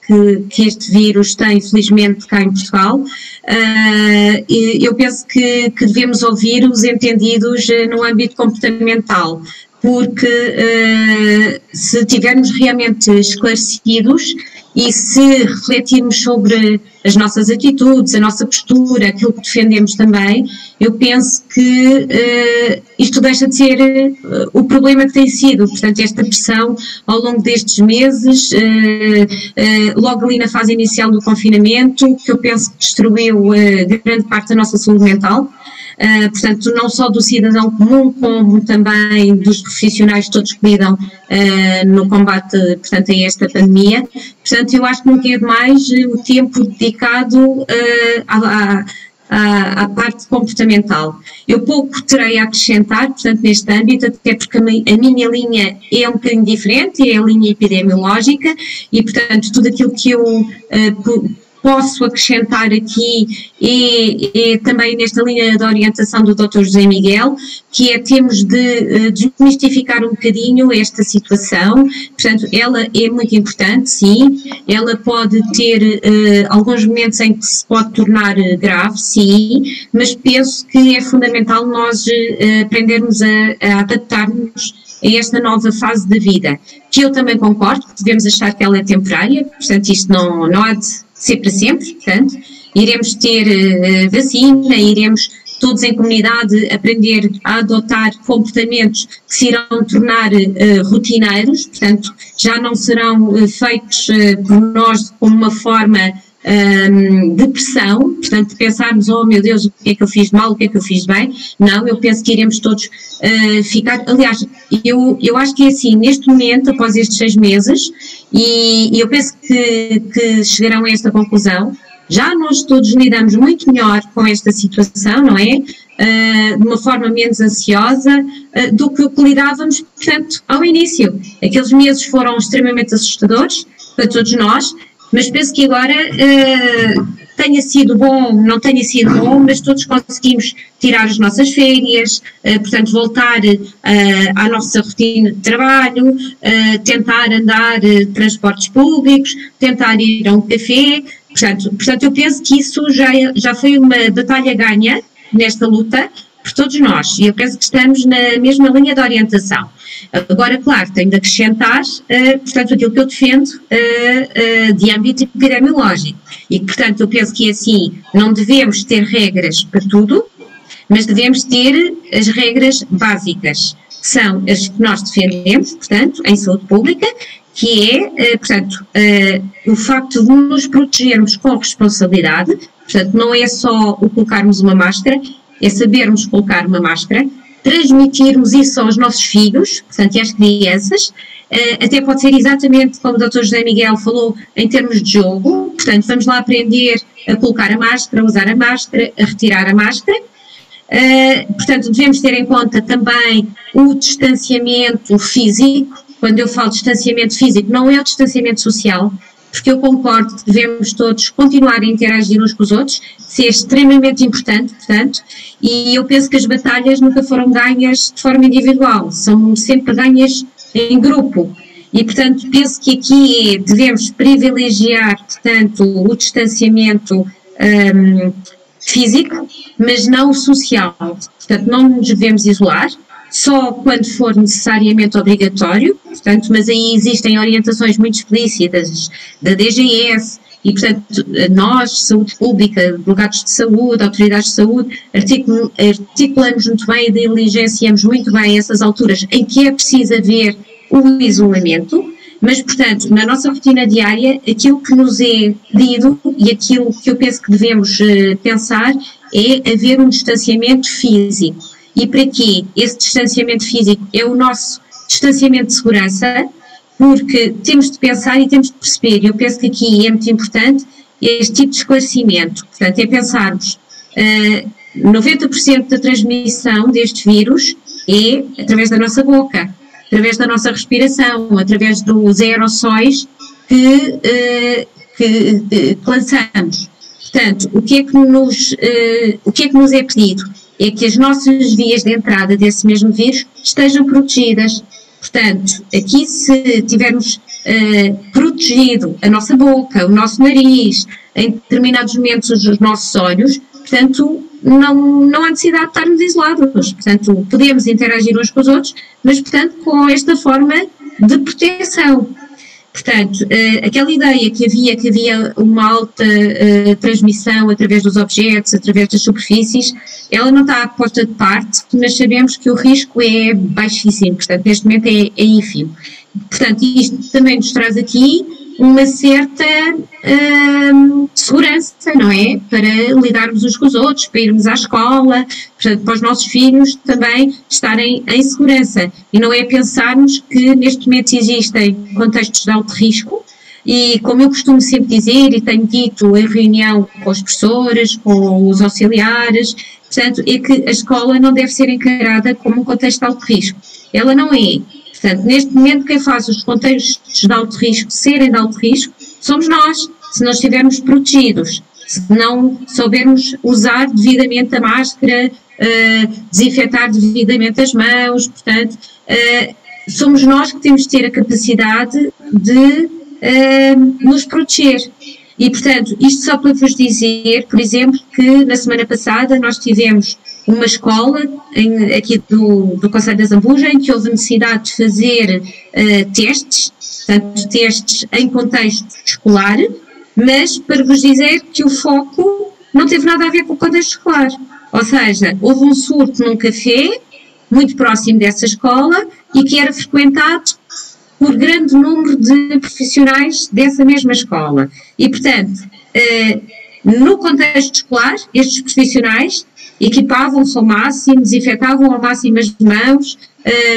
que este vírus tem, felizmente, cá em Portugal, eu penso que devemos ouvir os entendidos no âmbito comportamental, porque se tivermos realmente esclarecidos e se refletirmos sobre as nossas atitudes, a nossa postura, aquilo que defendemos também, eu penso que isto deixa de ser o problema que tem sido. Portanto, esta pressão ao longo destes meses, logo ali na fase inicial do confinamento, que eu penso que destruiu grande parte da nossa saúde mental. Portanto, não só do cidadão comum, como também dos profissionais todos que lidam no combate, portanto, a esta pandemia. Portanto, eu acho que não é demais o tempo dedicado à parte comportamental. Eu pouco terei a acrescentar, portanto, neste âmbito, até porque a minha linha é um bocadinho diferente, é a linha epidemiológica e, portanto, tudo aquilo que eu posso acrescentar aqui e também nesta linha de orientação do Dr. José Miguel, que é temos de desmistificar um bocadinho esta situação. Portanto, ela é muito importante, sim, ela pode ter alguns momentos em que se pode tornar grave, sim, mas penso que é fundamental nós aprendermos a adaptar-nos a esta nova fase da vida, que eu também concordo, que devemos achar que ela é temporária, portanto isto não há de ser para sempre, portanto iremos ter vacina, iremos todos em comunidade aprender a adotar comportamentos que se irão tornar rotineiros, portanto já não serão feitos por nós como uma forma de pressão, portanto, de pensarmos, oh meu Deus, o que é que eu fiz mal, o que é que eu fiz bem. Não, eu penso que iremos todos ficar, aliás, eu acho que é assim, neste momento, após estes 6 meses, e eu penso que chegarão a esta conclusão, já nós todos lidamos muito melhor com esta situação, não é? De uma forma menos ansiosa do que lidávamos, portanto, ao início. Aqueles meses foram extremamente assustadores para todos nós, mas penso que agora tenha sido bom, não tenha sido bom, mas todos conseguimos tirar as nossas férias, portanto voltar à nossa rotina de trabalho, tentar andar transportes públicos, tentar ir a um café, portanto eu penso que isso já foi uma batalha ganha nesta luta por todos nós, e eu penso que estamos na mesma linha de orientação. Agora, claro, tenho de acrescentar, portanto, aquilo que eu defendo de âmbito epidemiológico. E, portanto, eu penso que, assim, não devemos ter regras para tudo, mas devemos ter as regras básicas, que são as que nós defendemos, portanto, em saúde pública, que é, portanto, o facto de nos protegermos com responsabilidade, portanto, não é só o colocarmos uma máscara, é sabermos colocar uma máscara, transmitirmos isso aos nossos filhos, portanto, e às crianças, até pode ser exatamente como o Dr. José Miguel falou, em termos de jogo, portanto, vamos lá aprender a colocar a máscara, a usar a máscara, a retirar a máscara, portanto, devemos ter em conta também o distanciamento físico. Quando eu falo de distanciamento físico, não é o distanciamento social, porque eu concordo que devemos todos continuar a interagir uns com os outros, isso é extremamente importante, portanto, e eu penso que as batalhas nunca foram ganhas de forma individual, são sempre ganhas em grupo, e portanto penso que aqui devemos privilegiar, portanto, o distanciamento físico, mas não o social, portanto não nos devemos isolar, só quando for necessariamente obrigatório, portanto, mas aí existem orientações muito explícitas da DGS e, portanto, nós, saúde pública, delegados de saúde, autoridades de saúde, articulamos muito bem e diligenciamos muito bem essas alturas em que é preciso haver o isolamento, mas, portanto, na nossa rotina diária, aquilo que nos é pedido e aquilo que eu penso que devemos pensar é haver um distanciamento físico. E para quê? Esse distanciamento físico é o nosso distanciamento de segurança, porque temos de pensar e temos de perceber, e eu penso que aqui é muito importante este tipo de esclarecimento, portanto é pensarmos, 90% da transmissão deste vírus é através da nossa boca, através da nossa respiração, através dos aerossóis que lançamos. Portanto, o que é que nos é pedido? É que as nossas vias de entrada desse mesmo vírus estejam protegidas. Portanto, aqui se tivermos protegido a nossa boca, o nosso nariz, em determinados momentos os nossos olhos, portanto, não há necessidade de estarmos isolados. Portanto, podemos interagir uns com os outros, mas, portanto, com esta forma de proteção. Portanto, aquela ideia que havia uma alta transmissão através dos objetos, através das superfícies, ela não está posta de parte, mas sabemos que o risco é baixíssimo, portanto, neste momento é ínfimo. Portanto, isto também nos traz aqui uma certa segurança, não é? Para lidarmos uns com os outros, para irmos à escola, portanto, para os nossos filhos também estarem em segurança. E não é pensarmos que neste momento existem contextos de alto risco e, como eu costumo sempre dizer e tenho dito em reunião com os professores, com os auxiliares, portanto, é que a escola não deve ser encarada como um contexto de alto risco. Ela não é. Portanto, neste momento, quem faz os contextos de alto risco serem de alto risco somos nós, se não estivermos protegidos, se não soubermos usar devidamente a máscara, desinfetar devidamente as mãos, portanto, somos nós que temos de ter a capacidade de nos proteger. E, portanto, isto só para vos dizer, por exemplo, que na semana passada nós tivemos uma escola aqui do Concelho da Zambuja em que houve necessidade de fazer testes, portanto, testes em contexto escolar, mas para vos dizer que o foco não teve nada a ver com o contexto escolar. Ou seja, houve um surto num café muito próximo dessa escola e que era frequentado por grande número de profissionais dessa mesma escola. E, portanto, no contexto escolar, estes profissionais equipavam-se ao máximo, desinfetavam ao máximo as mãos,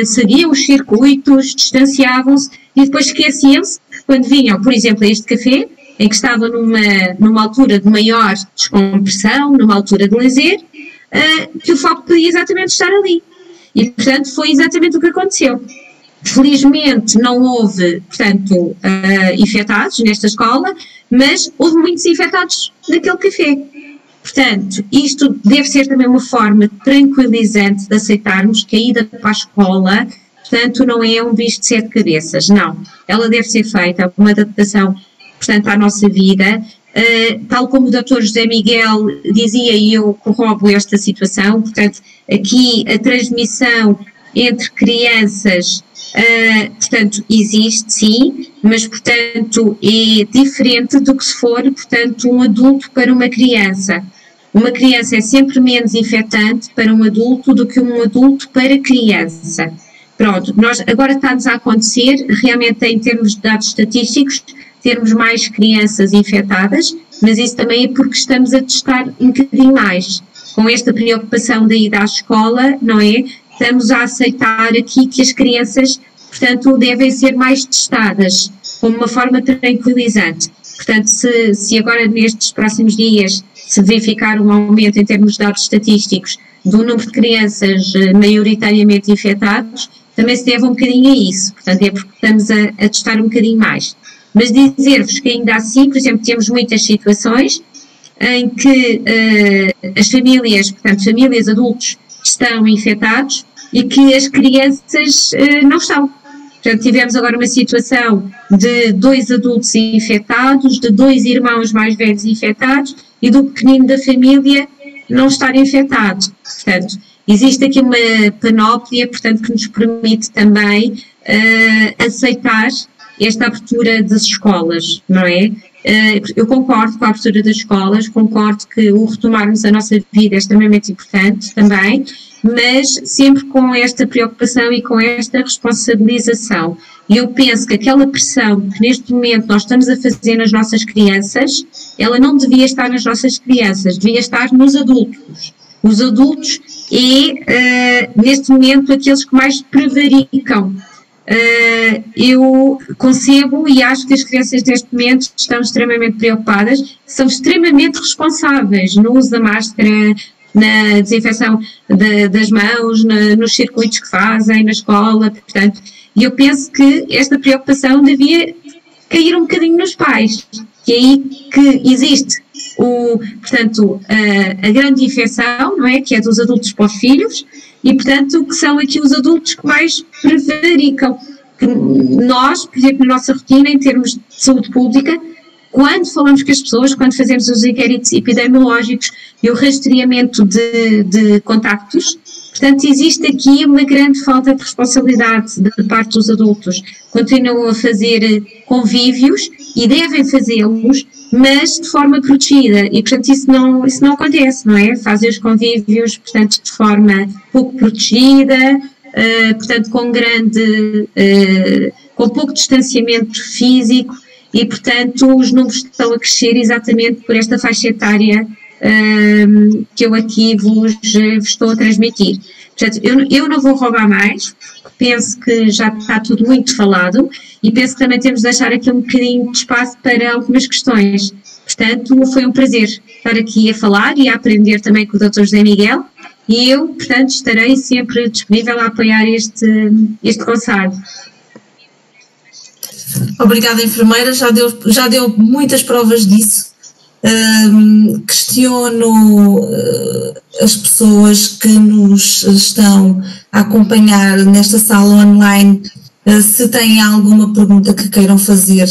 seguiam os circuitos, distanciavam-se e depois esqueciam-se que quando vinham, por exemplo, a este café, em que estava numa altura de maior descompressão, numa altura de lazer, que o foco podia exatamente estar ali. E, portanto, foi exatamente o que aconteceu. Felizmente não houve, portanto, infectados nesta escola, mas houve muitos infectados naquele café. Portanto, isto deve ser também uma forma tranquilizante de aceitarmos que a ida para a escola, portanto, não é um bicho de 7 cabeças, não. Ela deve ser feita uma adaptação, portanto, à nossa vida. Tal como o Dr. José Miguel dizia, e eu corroboro esta situação, portanto, aqui a transmissão entre crianças, portanto, existe sim, mas, portanto, é diferente do que se for, portanto, um adulto para uma criança. Uma criança é sempre menos infectante para um adulto do que um adulto para criança. Pronto, agora está-nos a acontecer, realmente em termos de dados estatísticos, termos mais crianças infectadas, mas isso também é porque estamos a testar um bocadinho mais. Com esta preocupação da ida à escola, não é? Estamos a aceitar aqui que as crianças, portanto, devem ser mais testadas como uma forma tranquilizante. Portanto, se agora nestes próximos dias se verificar um aumento em termos de dados estatísticos do número de crianças maioritariamente infectados, também se deve um bocadinho a isso. Portanto, é porque estamos a testar um bocadinho mais. Mas dizer-vos que ainda assim, por exemplo, temos muitas situações em que as famílias, portanto, famílias adultos estão infectados e que as crianças não estão. Portanto, tivemos agora uma situação de 2 adultos infectados, de 2 irmãos mais velhos infectados e do pequenino da família não estar infectado. Portanto, existe aqui uma panóplia, portanto, que nos permite também aceitar esta abertura das escolas, não é? Eu concordo com a abertura das escolas, concordo que o retomarmos a nossa vida é extremamente importante também, mas sempre com esta preocupação e com esta responsabilização. E eu penso que aquela pressão que neste momento nós estamos a fazer nas nossas crianças, ela não devia estar nas nossas crianças, devia estar nos adultos. Os adultos neste momento, aqueles que mais prevaricam. Eu concebo e acho que as crianças neste momento estão extremamente preocupadas, são extremamente responsáveis no uso da máscara, na desinfecção das mãos, nos circuitos que fazem na escola, portanto, e eu penso que esta preocupação devia cair um bocadinho nos pais, que é aí que existe portanto, a grande infecção, não é? Que é dos adultos para os filhos, e portanto que são aqui os adultos que mais prevaricam. Que nós, por exemplo, na nossa rotina, em termos de saúde pública, quando falamos com as pessoas, quando fazemos os inquéritos epidemiológicos e o rastreamento de contactos, portanto, existe aqui uma grande falta de responsabilidade da parte dos adultos. Continuam a fazer convívios e devem fazê-los, mas de forma protegida, e portanto isso não acontece, não é? Fazem os convívios, portanto, de forma pouco protegida, portanto, com pouco distanciamento físico, e portanto os números estão a crescer exatamente por esta faixa etária que eu aqui vos estou a transmitir. Portanto, eu não vou roubar mais, penso que já está tudo muito falado e penso que também temos de deixar aqui um bocadinho de espaço para algumas questões. Portanto, foi um prazer estar aqui a falar e a aprender também com o Dr. José Miguel, e eu, portanto, estarei sempre disponível a apoiar este conselho. Obrigada, enfermeira, já deu muitas provas disso. Questiono as pessoas que nos estão a acompanhar nesta sala online se têm alguma pergunta que queiram fazer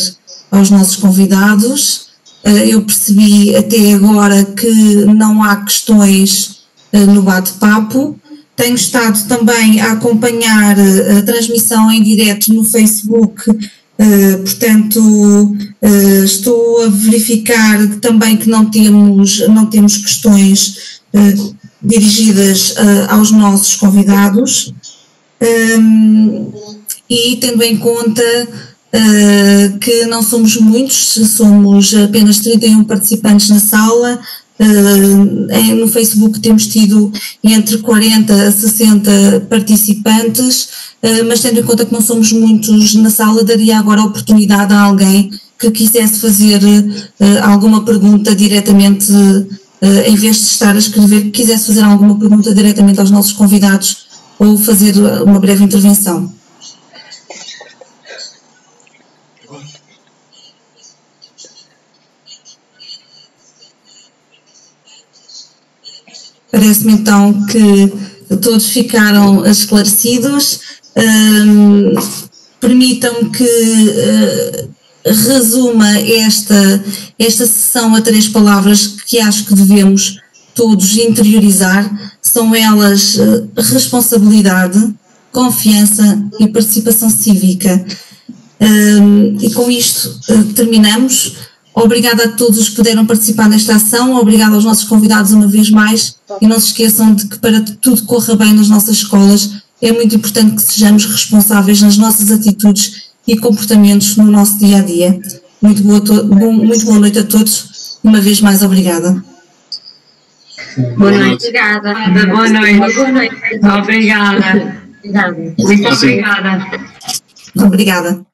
aos nossos convidados. Eu percebi até agora que não há questões no bate-papo. Tenho estado também a acompanhar a transmissão em direto no Facebook, portanto estou a verificar também que não temos questões dirigidas aos nossos convidados, e tendo em conta que não somos muitos, somos apenas 31 participantes na sala. No Facebook temos tido entre 40 a 60 participantes, mas tendo em conta que não somos muitos na sala, daria agora a oportunidade a alguém que quisesse fazer alguma pergunta diretamente, em vez de estar a escrever, que quisesse fazer alguma pergunta diretamente aos nossos convidados ou fazer uma breve intervenção. Parece-me então que todos ficaram esclarecidos. Permitam-me que resuma esta sessão a 3 palavras que acho que devemos todos interiorizar. São elas responsabilidade, confiança e participação cívica. E com isto terminamos. Obrigada a todos os que puderam participar nesta ação, obrigada aos nossos convidados uma vez mais, e não se esqueçam de que para que tudo corra bem nas nossas escolas é muito importante que sejamos responsáveis nas nossas atitudes e comportamentos no nosso dia a dia. Muito boa noite a todos, uma vez mais obrigada. Boa noite. Obrigada. Boa noite. Boa noite. Obrigada. Obrigada. Muito obrigada. Obrigada.